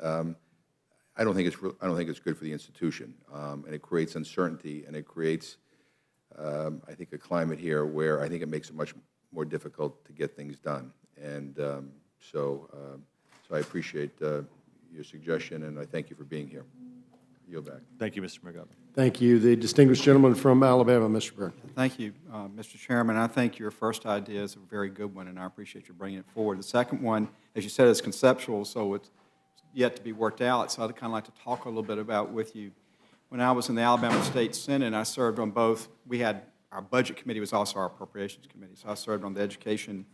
I don't think it's good for the institution, and it creates uncertainty, and it creates, I think, a climate here where I think it makes it much more difficult to get things done. And so I appreciate your suggestion, and I thank you for being here. Yield back. Thank you, Mr. McGovern. Thank you. The distinguished gentleman from Alabama, Mr. Byrne. Thank you, Mr. Chairman. I think your first idea is a very good one, and I appreciate you bringing it forward. The second one, as you said, is conceptual, so it's yet to be worked out. So I'd kind of like to talk a little bit about with you. When I was in the Alabama State Senate, I served on both. We had our Budget Committee was also our Appropriations Committee. So I served on the Education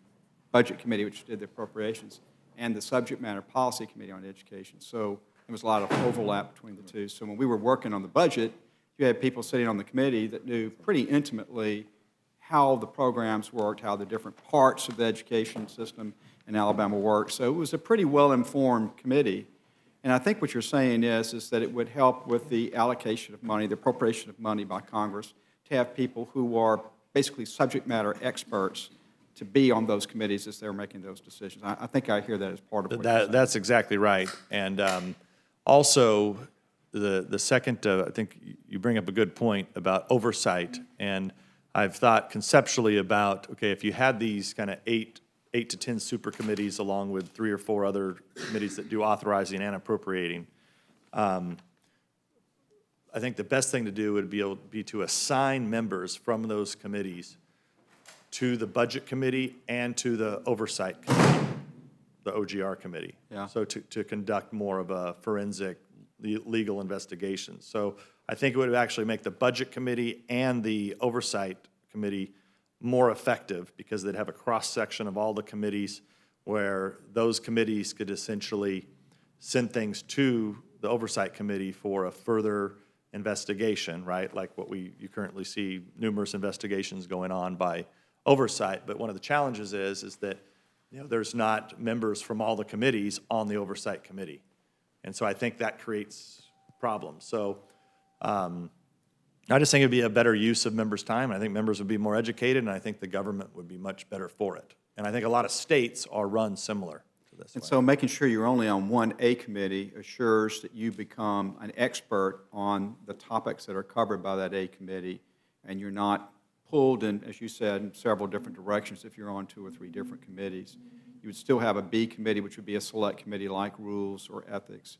Budget Committee, which did the appropriations, and the Subject Matter Policy Committee on Education. So there was a lot of overlap between the two. So when we were working on the budget, you had people sitting on the committee that knew pretty intimately how the programs worked, how the different parts of the education system in Alabama worked. So it was a pretty well-informed committee. And I think what you're saying is that it would help with the allocation of money, the appropriation of money by Congress, to have people who are basically subject matter experts to be on those committees as they're making those decisions. I think I hear that as part of what you're saying. That's exactly right. And also, the second, I think you bring up a good point about oversight. And I've thought conceptually about, okay, if you had these kind of 8 to 10 super committees along with 3 or 4 other committees that do authorizing and appropriating, I think the best thing to do would be to assign members from those committees to the Budget Committee and to the Oversight Committee, the OGR Committee. Yeah. So to conduct more of a forensic legal investigation. So I think it would actually make the Budget Committee and the Oversight Committee more effective because they'd have a cross-section of all the committees where those committees could essentially send things to the Oversight Committee for a further investigation, right? Like what you currently see numerous investigations going on by Oversight. But one of the challenges is that there's not members from all the committees on the Oversight Committee. And so I think that creates problems. So I just think it'd be a better use of members' time. I think members would be more educated, and I think the government would be much better for it. And I think a lot of states are run similar to this. And so making sure you're only on one A committee assures that you become an expert on the topics that are covered by that A committee, and you're not pulled in, as you said, in several different directions if you're on 2 or 3 different committees. You would still have a B committee, which would be a select committee like rules or ethics,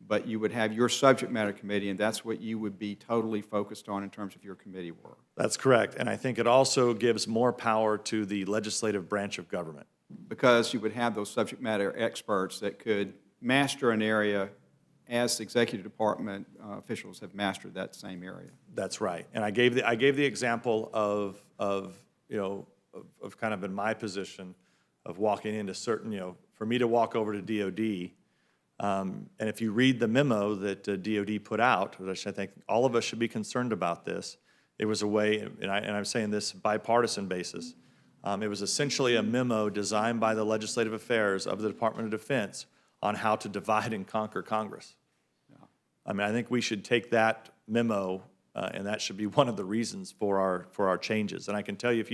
but you would have your subject matter committee, and that's what you would be totally focused on in terms of your committee work. That's correct. And I think it also gives more power to the legislative branch of government. Because you would have those subject matter experts that could master an area as the executive department officials have mastered that same area. That's right. And I gave the example of kind of in my position of walking into certain, for me to walk over to DOD, and if you read the memo that DOD put out, which I think all of us should be concerned about this, it was a way, and I'm saying this bipartisan basis, it was essentially a memo designed by the Legislative Affairs of the Department of Defense on how to divide and conquer Congress. Yeah. I mean, I think we should take that memo, and that should be one of the reasons for our changes. And I can tell you, if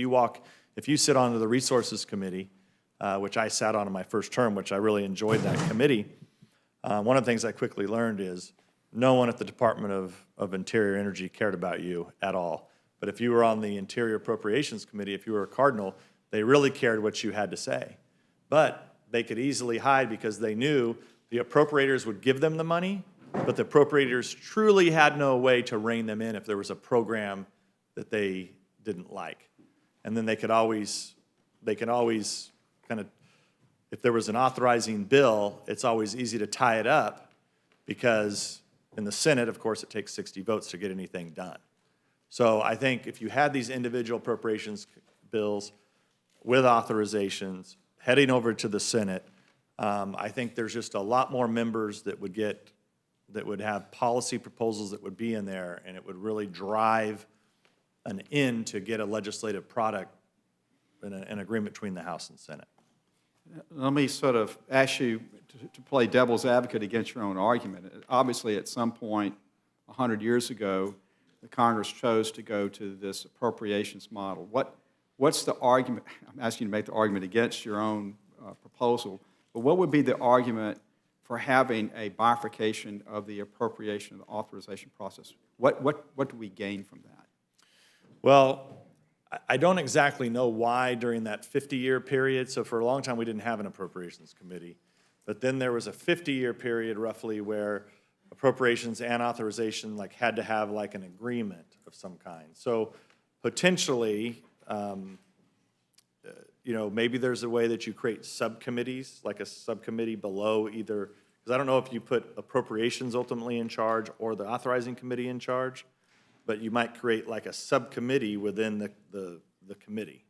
you sit on the Resources Committee, which I sat on in my first term, which I really enjoyed that committee, one of the things I quickly learned is no one at the Department of Interior Energy cared about you at all. But if you were on the Interior Appropriations Committee, if you were a cardinal, they really cared what you had to say. But they could easily hide because they knew the appropriators would give them the money, but the appropriators truly had no way to rein them in if there was a program that they didn't like. And then they could always kind of, if there was an authorizing bill, it's always easy to tie it up because in the Senate, of course, it takes 60 votes to get anything done. So I think if you had these individual appropriations bills with authorizations heading over to the Senate, I think there's just a lot more members that would have policy proposals that would be in there, and it would really drive an end to get a legislative product and an agreement between the House and Senate. let me sort of ask you to play devil's advocate against your own argument. Obviously, at some point, 100 years ago, the Congress chose to go to this appropriations model. What's the argument? I'm asking you to make the argument against your own proposal, but what would be the argument for having a bifurcation of the appropriation of the authorization process? What do we gain from that? Well, I don't exactly know why during that 50-year period. So for a long time, we didn't have an appropriations committee. But then there was a 50-year period roughly where appropriations and authorization had to have an agreement of some kind. So potentially, maybe there's a way that you create subcommittees, like a subcommittee below either, because I don't know if you put appropriations ultimately in charge or the authorizing committee in charge, but you might create a subcommittee within the committee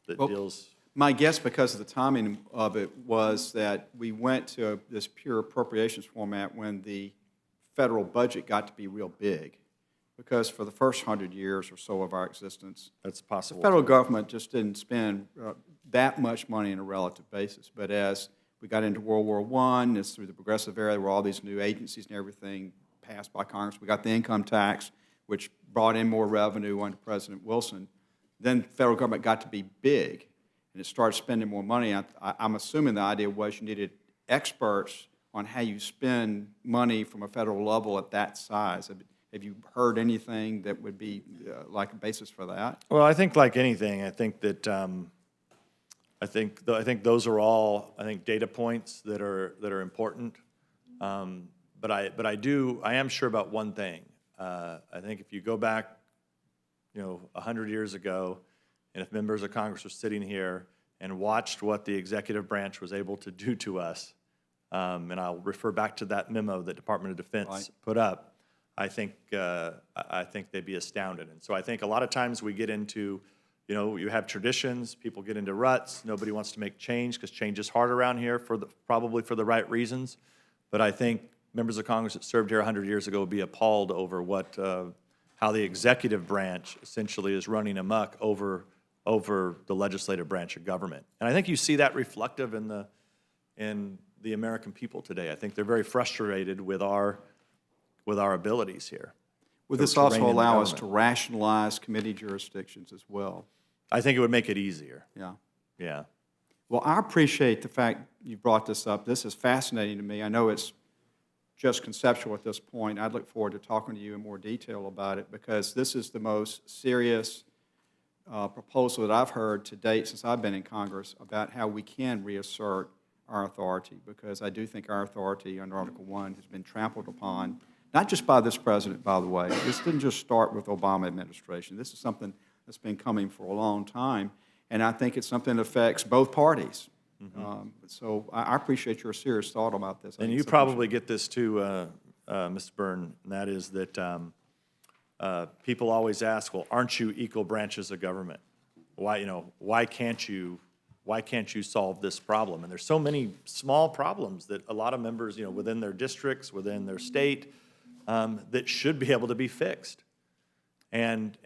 that deals. My guess, because of the timing of it, was that we went to this pure appropriations format when the federal budget got to be real big. Because for the first 100 years or so of our existence, That's possible. the federal government just didn't spend that much money on a relative basis. But as we got into World War I, it's through the progressive era where all these new agencies and everything passed by Congress. We got the income tax, which brought in more revenue under President Wilson. Then the federal government got to be big, and it started spending more money. I'm assuming the idea was you needed experts on how you spend money from a federal level at that size. Have you heard anything that would be like a basis for that? Well, I think like anything, I think that I think those are all data points that are important. But I am sure about one thing. I think if you go back, 100 years ago, and if members of Congress were sitting here and watched what the executive branch was able to do to us, and I'll refer back to that memo that Department of Defense put up, I think they'd be astounded. And so I think a lot of times we get into, you have traditions, people get into ruts, nobody wants to make change because change is hard around here probably for the right reasons. But I think members of Congress that served here 100 years ago would be appalled over how the executive branch essentially is running amok over the legislative branch of government. And I think you see that reflective in the American people today. I think they're very frustrated with our abilities here. Would this also allow us to rationalize committee jurisdictions as well? I think it would make it easier. Yeah. Yeah. Well, I appreciate the fact you brought this up. This is fascinating to me. I know it's just conceptual at this point. I'd look forward to talking to you in more detail about it because this is the most serious proposal that I've heard to date since I've been in Congress about how we can reassert our authority, because I do think our authority under Article 1 has been trampled upon, not just by this president, by the way. This didn't just start with Obama administration. This is something that's been coming for a long time, and I think it's something that affects both parties. So I appreciate your serious thought about this. And you probably get this too, Mr. Byrne, and that is that people always ask, well, aren't you equal branches of government? Why can't you solve this problem? And there's so many small problems that a lot of members, within their districts, within their state, that should be able to be fixed. And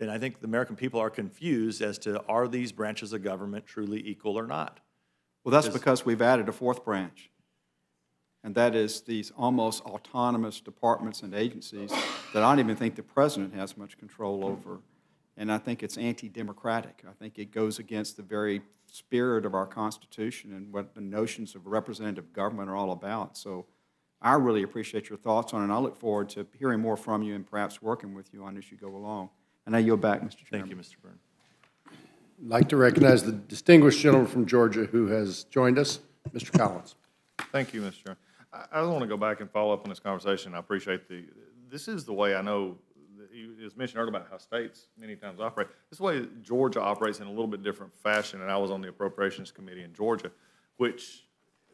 I think the American people are confused as to, are these branches of government truly equal or not? Well, that's because we've added a fourth branch, and that is these almost autonomous departments and agencies that I don't even think the president has much control over. And I think it's anti-democratic. I think it goes against the very spirit of our Constitution and what the notions of representative government are all about. So I really appreciate your thoughts on it, and I look forward to hearing more from you and perhaps working with you on this as you go along. And I yield back, Mr. Chairman. Thank you, Mr. Byrne. I'd like to recognize the distinguished gentleman from Georgia who has joined us, Mr. Collins. Thank you, Mr. Chairman. I want to go back and follow up on this conversation. I appreciate this is the way I know, it was mentioned earlier about how states many times operate. This is the way Georgia operates in a little bit different fashion, and I was on the Appropriations Committee in Georgia, which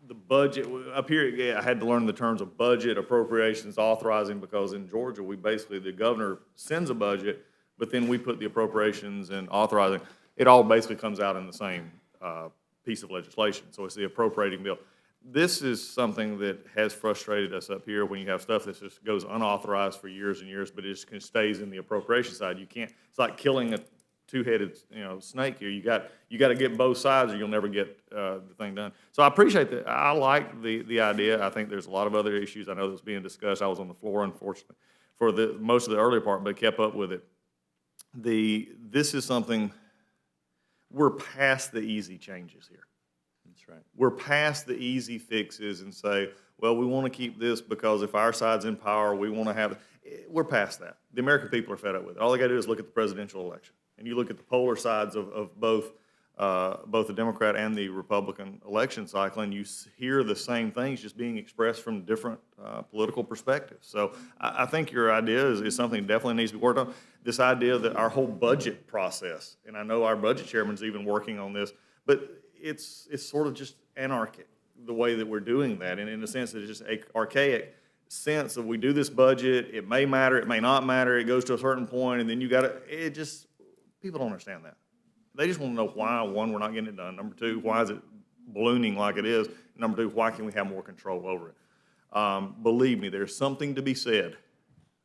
the budget, up here, I had to learn the terms of budget, appropriations, authorizing, because in Georgia, the governor sends a budget, but then we put the appropriations and authorizing. It all basically comes out in the same piece of legislation, so it's the appropriating bill. This is something that has frustrated us up here when you have stuff that just goes unauthorized for years and years, but it just stays in the appropriation side. You can't, it's like killing a two-headed, snake here. You got to get both sides, or you'll never get the thing done. So I appreciate that. I like the idea. I think there's a lot of other issues I know that's being discussed. I was on the floor, unfortunately, for most of the earlier part, but kept up with it. This is something, we're past the easy changes here. That's right. We're past the easy fixes and say, well, we want to keep this because if our side's in power, we want to have it. We're past that. The American people are fed up with it. All they got to do is look at the presidential election. And you look at the polar sides of both the Democrat and the Republican election cycle, and you hear the same things just being expressed from different political perspectives. So I think your idea is something that definitely needs to be worked on. This idea that our whole budget process, and I know our budget chairman's even working on this, but it's sort of just anarchic, the way that we're doing that. And in a sense, it's just an archaic sense of we do this budget, it may matter, it may not matter, it goes to a certain point, and then you got to, people don't understand that. They just want to know why, one, we're not getting it done. Number two, why is it ballooning like it is? Number two, why can we have more control over it? Believe me, there's something to be said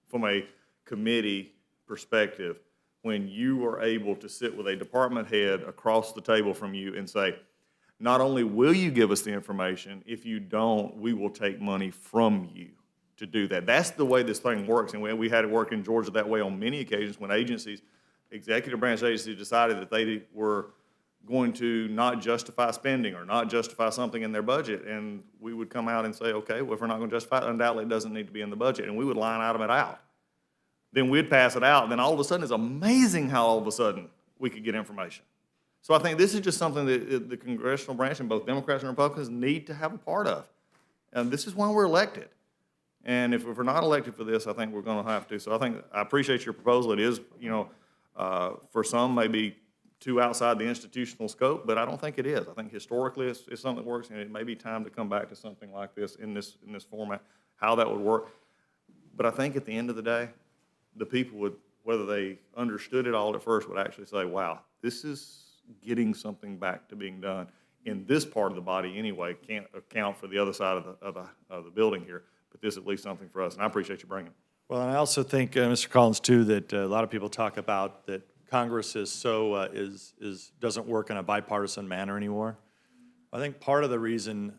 from a committee perspective when you are able to sit with a department head across the table from you and say, not only will you give us the information, if you don't, we will take money from you to do that. That's the way this thing works, and we had it work in Georgia that way on many occasions when agencies, executive branch agencies, decided that they were going to not justify spending or not justify something in their budget, and we would come out and say, okay, well, if we're not going to justify it, undoubtedly it doesn't need to be in the budget, and we would line item it out. Then we'd pass it out, and then all of a sudden, it's amazing how all of a sudden we could get information. So I think this is just something that the congressional branch and both Democrats and Republicans need to have a part of. And this is why we're elected. And if we're not elected for this, I think we're going to have to. So I appreciate your proposal. It is, for some, maybe too outside the institutional scope, but I don't think it is. I think historically it's something that works, and it may be time to come back to something like this in this format, how that would work. But I think at the end of the day, the people would, whether they understood it all at first, would actually say, wow, this is getting something back to being done in this part of the body anyway. Can't account for the other side of the building here, but this is at least something for us, and I appreciate you bringing it. Well, and I also think, Mr. Collins, too, that a lot of people talk about that Congress doesn't work in a bipartisan manner anymore. I think part of the reason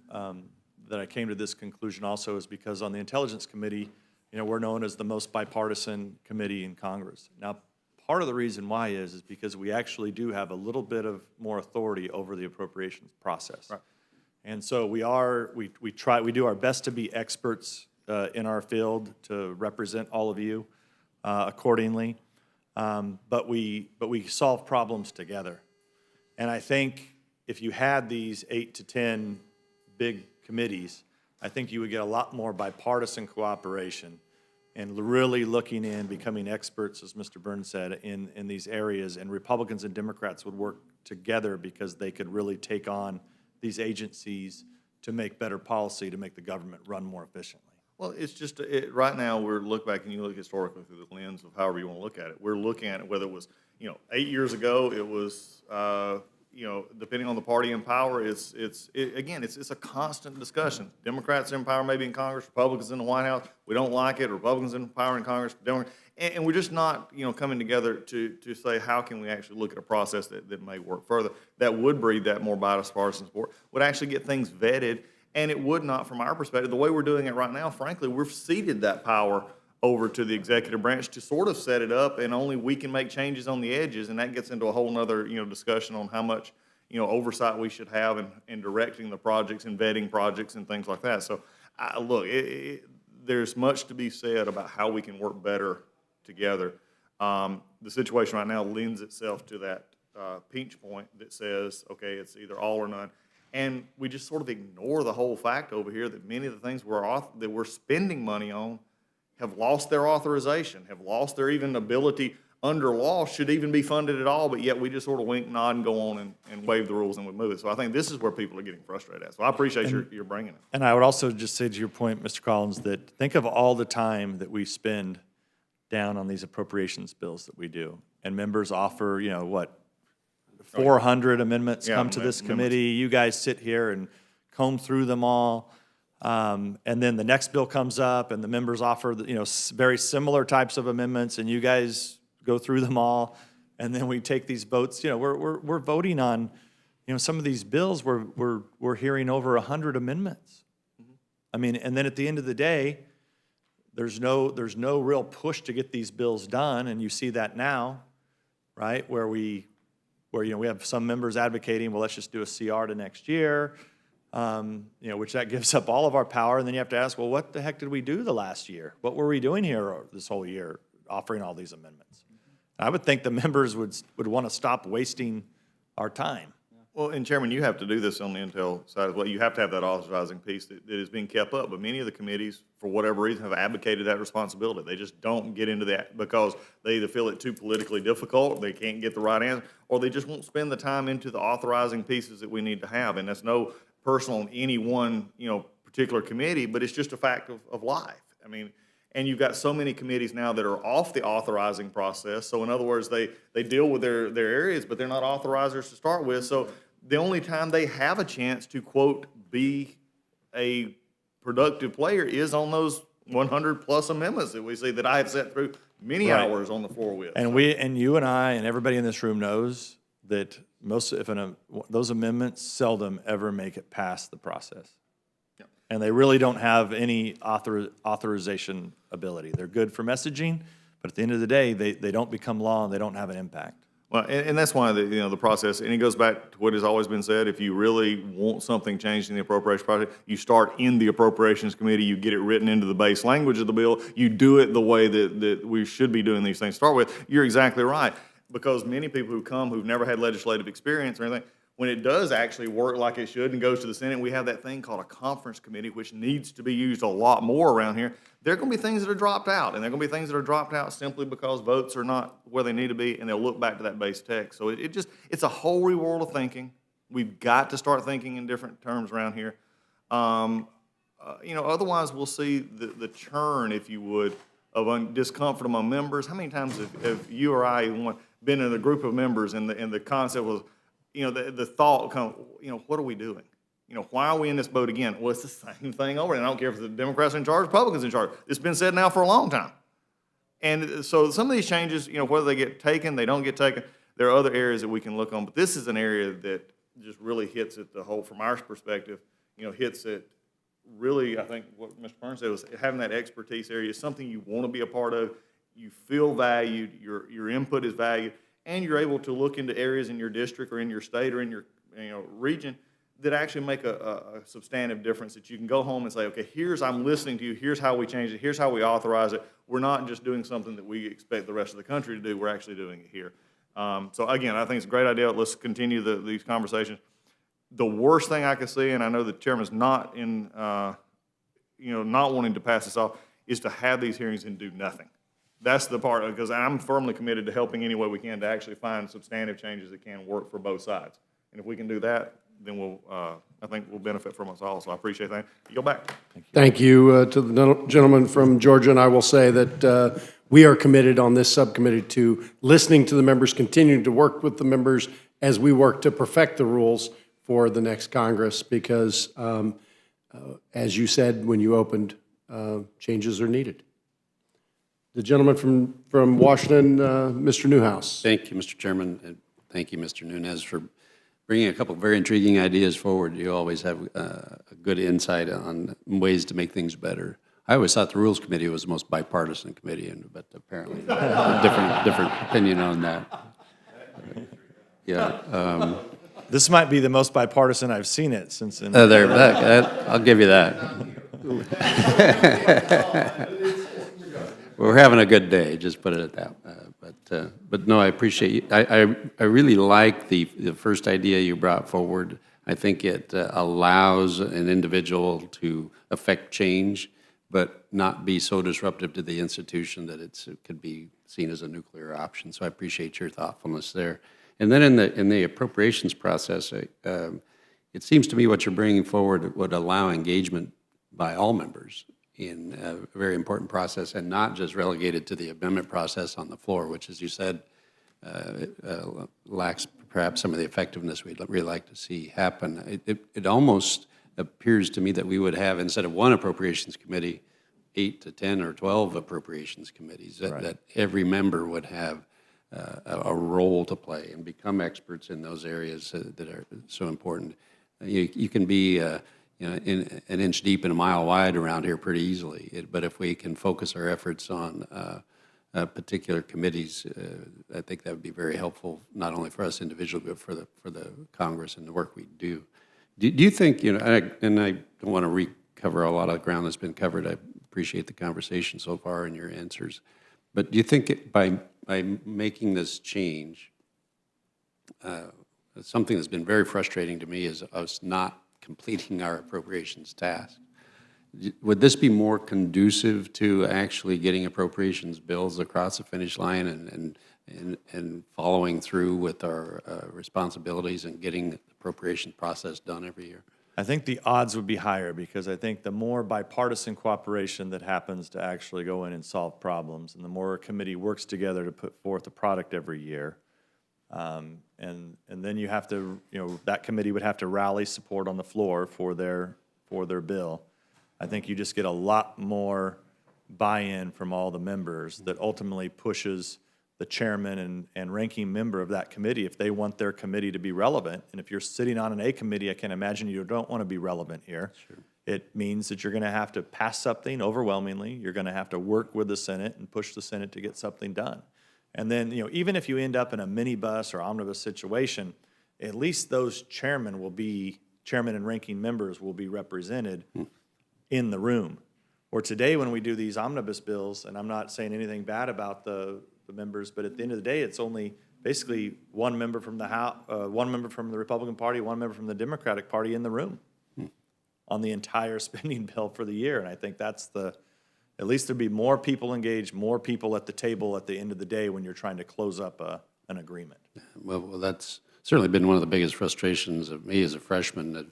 that I came to this conclusion also is because on the Intelligence Committee, we're known as the most bipartisan committee in Congress. Now, part of the reason why is because we actually do have a little bit of more authority over the appropriations process. Right. And so we do our best to be experts in our field to represent all of you accordingly. But we solve problems together. And I think if you had these 8 to 10 big committees, I think you would get a lot more bipartisan cooperation and really looking in, becoming experts, as Mr. Burns said, in these areas. And Republicans and Democrats would work together because they could really take on these agencies to make better policy, to make the government run more efficiently. Well, it's just, right now, we're look back and you look historically through the lens of however you want to look at it. We're looking at it, whether it was, 8 years ago, it was, depending on the party in power, it's a constant discussion. Democrats in power, maybe in Congress, Republicans in the White House, we don't like it, Republicans in power in Congress, and we're just not, coming together to say how can we actually look at a process that may work further, that would breed that more bipartisan support, would actually get things vetted. And it would not, from our perspective, the way we're doing it right now, frankly, we've ceded that power over to the executive branch to sort of set it up, and only we can make changes on the edges, and that gets into a whole nother, discussion on how much, oversight we should have in directing the projects and vetting projects and things like that. So, look, there's much to be said about how we can work better together. The situation right now lends itself to that pinch point that says, okay, it's either all or none. And we just sort of ignore the whole fact over here that many of the things that we're spending money on have lost their authorization, have lost their even ability under law, should even be funded at all, but yet we just sort of wink, nod, and go on and waive the rules and we move it. So I think this is where people are getting frustrated at. So I appreciate your bringing it. And I would also just say to your point, Mr. Collins, that think of all the time that we spend down on these appropriations bills that we do. And members offer, 400 amendments come to this committee. You guys sit here and comb through them all. And then the next bill comes up and the members offer, very similar types of amendments, and you guys go through them all. and then we take these votes. You know, we're voting on, you know, some of these bills. We're hearing over 100 amendments. I mean, and then at the end of the day, there's no real push to get these bills done, and you see that now, right? Where you know, we have some members advocating, well, let's just do a CR to next year, you know, which that gives up all of our power, and then you have to ask, well, what the heck did we do the last year? What were we doing here this whole year, offering all these amendments? I would think the members would want to stop wasting our time. Well, and Chairman, you have to do this on the Intel side as well. You have to have that authorizing piece that is being kept up. But many of the committees, for whatever reason, have abdicated that responsibility. They just don't get into that because they either feel it too politically difficult, they can't get the right answer, or they just won't spend the time into the authorizing pieces that we need to have. And that's no personal on any one, you know, particular committee, but it's just a fact of life. I mean, and you've got so many committees now that are off the authorizing process. So in other words, they deal with their areas, but they're not authorizers to start with. So the only time they have a chance to, quote, be a productive player is on those 100-plus amendments that we see that I have sat through many hours on the floor with. And you and I and everybody in this room knows that those amendments seldom ever make it past the process. Yep. And they really don't have any authorization ability. They're good for messaging, but at the end of the day, they don't become law and they don't have an impact. Well, and that's why the process, and it goes back to what has always been said, if you really want something changed in the appropriations process, you start in the Appropriations Committee, you get it written into the base language of the bill, you do it the way that we should be doing these things to start with. You're exactly right, because many people who come who've never had legislative experience or anything, when it does actually work like it should and goes to the Senate, we have that thing called a conference committee, which needs to be used a lot more around here. There are going to be things that are dropped out, and there are going to be things that are dropped out simply because votes are not where they need to be, and they'll look back to that base text. So it's a whole reworld of thinking. We've got to start thinking in different terms around here. You know, otherwise we'll see the churn, if you would, of discomfort among members. How many times have you or I been in a group of members and the concept was, you know, the thought come, you know, what are we doing? You know, why are we in this boat again? Well, it's the same thing over, and I don't care if the Democrats are in charge, Republicans in charge. It's been said now for a long time. And so some of these changes, you know, whether they get taken, they don't get taken, there are other areas that we can look on. But this is an area that just really hits at the whole, from our perspective, you know, hits it really, I think what Mr. Burns said was having that expertise area is something you want to be a part of. You feel valued, your input is valued, and you're able to look into areas in your district or in your state or in your region that actually make a substantive difference, that you can go home and say, okay, I'm listening to you, here's how we change it, here's how we authorize it. We're not just doing something that we expect the rest of the country to do, we're actually doing it here. So again, I think it's a great idea. Let's continue these conversations. The worst thing I could see, and I know the chairman's not not wanting to pass this off, is to have these hearings and do nothing. That's the part, because I'm firmly committed to helping any way we can to actually find substantive changes that can work for both sides. And if we can do that, then I think we'll benefit from us all. So I appreciate that. You go back. Thank you to the gentleman from Georgia, and I will say that we are committed on this subcommittee to listening to the members, continuing to work with the members as we work to perfect the rules for the next Congress, because as you said when you opened, changes are needed. The gentleman from Washington, Mr. Newhouse. Thank you, Mr. Chairman, and thank you, Mr. Nunez, for bringing a couple of very intriguing ideas forward. You always have a good insight on ways to make things better. I always thought the Rules Committee was the most bipartisan committee, but apparently a different opinion on that. Yeah. This might be the most bipartisan I've seen it since. I'll give you that. We're having a good day, just put it at that. But no, I appreciate you. I really like the first idea you brought forward. I think it allows an individual to affect change, but not be so disruptive to the institution that it could be seen as a nuclear option. So I appreciate your thoughtfulness there. And then in the appropriations process, it seems to me what you're bringing forward would allow engagement by all members in a very important process, and not just relegated to the amendment process on the floor, which, as you said, lacks perhaps some of the effectiveness we'd really like to see happen. It almost appears to me that we would have, instead of one appropriations committee, 8 to 10 or 12 appropriations committees, that every member would have a role to play and become experts in those areas that are so important. You can be in an inch deep and a mile wide around here pretty easily, but if we can focus our efforts on particular committees, I think that would be very helpful, not only for us individually, but for the Congress and the work we do. Do you think, and I don't want to recover a lot of ground that's been covered. I appreciate the conversation so far and your answers. But do you think by making this change, something that's been very frustrating to me is us not completing our appropriations task. Would this be more conducive to actually getting appropriations bills across the finish line and following through with our responsibilities and getting the appropriation process done every year? I think the odds would be higher because I think the more bipartisan cooperation that happens to actually go in and solve problems, and the more a committee works together to put forth a product every year, and then you have to, that committee would have to rally support on the floor for their bill. I think you just get a lot more buy-in from all the members that ultimately pushes the chairman and ranking member of that committee if they want their committee to be relevant. And if you're sitting on an A committee, I can imagine you don't want to be relevant here. Sure. It means that you're going to have to pass something overwhelmingly. You're going to have to work with the Senate and push the Senate to get something done. And then, even if you end up in a minibus or omnibus situation, at least those chairmen and ranking members will be represented in the room. Or today when we do these omnibus bills, and I'm not saying anything bad about the members, but at the end of the day, it's only basically one member from the House, one member from the Republican Party, one member from the Democratic Party in the room on the entire spending bill for the year. And I think that's at least there'd be more people engaged, more people at the table at the end of the day when you're trying to close up an agreement. Well, that's certainly been one of the biggest frustrations of me as a freshman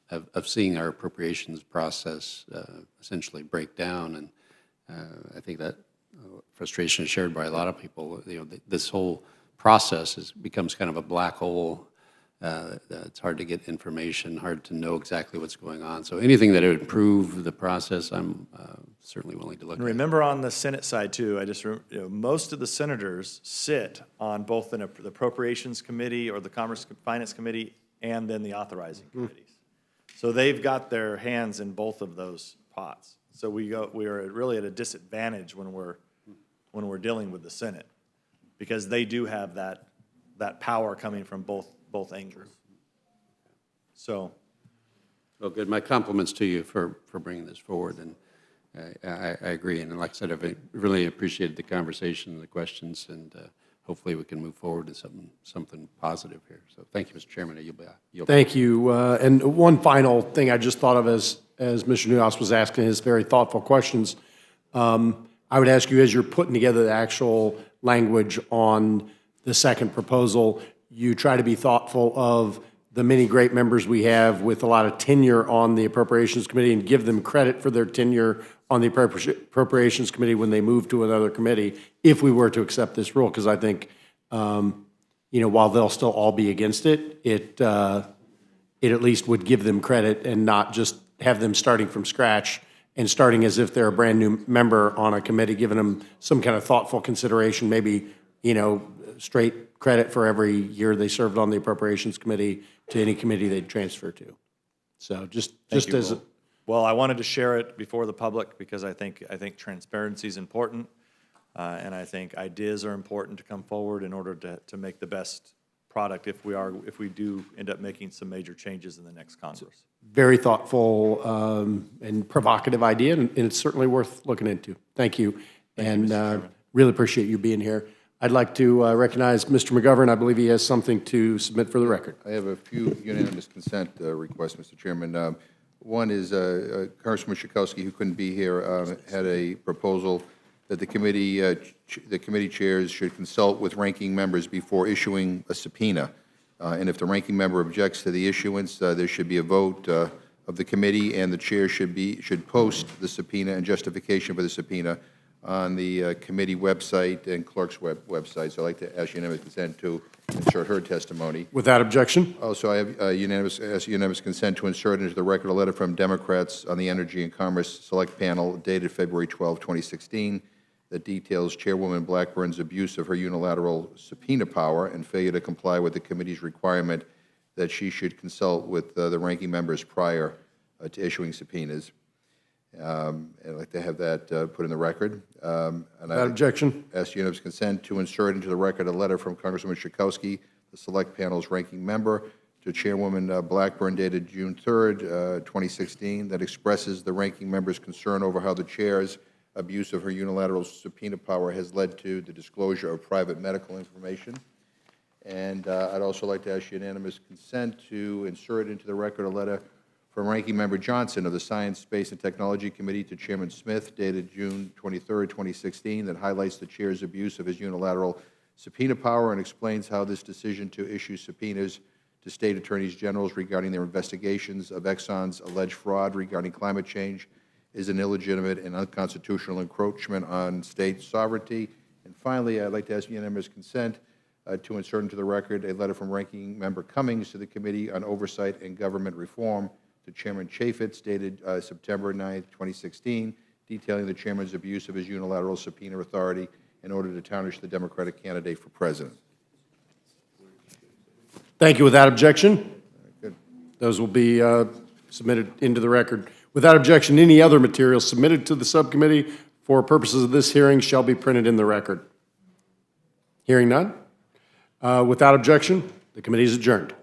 of seeing our appropriations process essentially break down. And I think that frustration is shared by a lot of people. This whole process becomes kind of a black hole. It's hard to get information, hard to know exactly what's going on. So anything that would improve the process, I'm certainly willing to look at. Remember on the Senate side too, most of the senators sit on both the Appropriations Committee or the Commerce Finance Committee and then the authorizing committees. So they've got their hands in both of those pots. So we are really at a disadvantage when we're dealing with the Senate, because they do have that power coming from both angles. So, well, good. My compliments to you for bringing this forward, and I agree. And like I said, I've really appreciated the conversation and the questions, and hopefully we can move forward to something positive here. So thank you, Mr. Chairman. Thank you. And one final thing I just thought of as Mr. Newhouse was asking his very thoughtful questions. I would ask you, as you're putting together the actual language on the second proposal, you try to be thoughtful of the many great members we have with a lot of tenure on the Appropriations Committee and give them credit for their tenure on the Appropriations Committee when they move to another committee, if we were to accept this rule, because I think, while they'll still all be against it, it at least would give them credit and not just have them starting from scratch and starting as if they're a brand-new member on a committee, giving them some kind of thoughtful consideration, maybe, straight credit for every year they served on the Appropriations Committee to any committee they'd transfer to. So just as a... Well, I wanted to share it before the public because I think transparency is important, and I think ideas are important to come forward in order to make the best product if we do end up making some major changes in the next Congress. Very thoughtful and provocative idea, and it's certainly worth looking into. Thank you, and really appreciate you being here. I'd like to recognize Mr. McGovern. I believe he has something to submit for the record. I have a few unanimous consent requests, Mr. Chairman. One is Congressman Schakowsky, who couldn't be here, had a proposal that the committee chairs should consult with ranking members before issuing a subpoena. And if the ranking member objects to the issuance, there should be a vote of the committee, and the chair should post the subpoena and justification for the subpoena on the committee website and clerk's website. So I'd like to ask unanimous consent to insert her testimony. Without objection? Also, I have unanimous consent to insert into the record a letter from Democrats on the Energy and Commerce Select Panel dated February 12, 2016, that details Chairwoman Blackburn's abuse of her unilateral subpoena power and failure to comply with the committee's requirement that she should consult with the ranking members prior to issuing subpoenas. And I'd like to have that put in the record. Without objection. Ask unanimous consent to insert into the record a letter from Congresswoman Schakowsky, the Select Panel's ranking member, to Chairwoman Blackburn dated June 3rd, 2016, that expresses the ranking member's concern over how the chair's abuse of her unilateral subpoena power has led to the disclosure of private medical information. And I'd also like to ask unanimous consent to insert into the record a letter from Ranking Member Johnson of the Science, Space, and Technology Committee to Chairman Smith dated June 23rd, 2016, that highlights the chair's abuse of his unilateral subpoena power and explains how this decision to issue subpoenas to state attorneys generals regarding their investigations of Exxon's alleged fraud regarding climate change is an illegitimate and unconstitutional encroachment on state sovereignty. And finally, I'd like to ask unanimous consent to insert into the record a letter from Ranking Member Cummings to the Committee on Oversight and Government Reform to Chairman Chaffetz dated September 9th, 2016, detailing the chairman's abuse of his unilateral subpoena authority in order to tarnish the Democratic candidate for president. Thank you. Without objection, Good. those will be submitted into the record. Without objection, any other material submitted to the subcommittee for purposes of this hearing shall be printed in the record. Hearing none. Without objection, the committee is adjourned.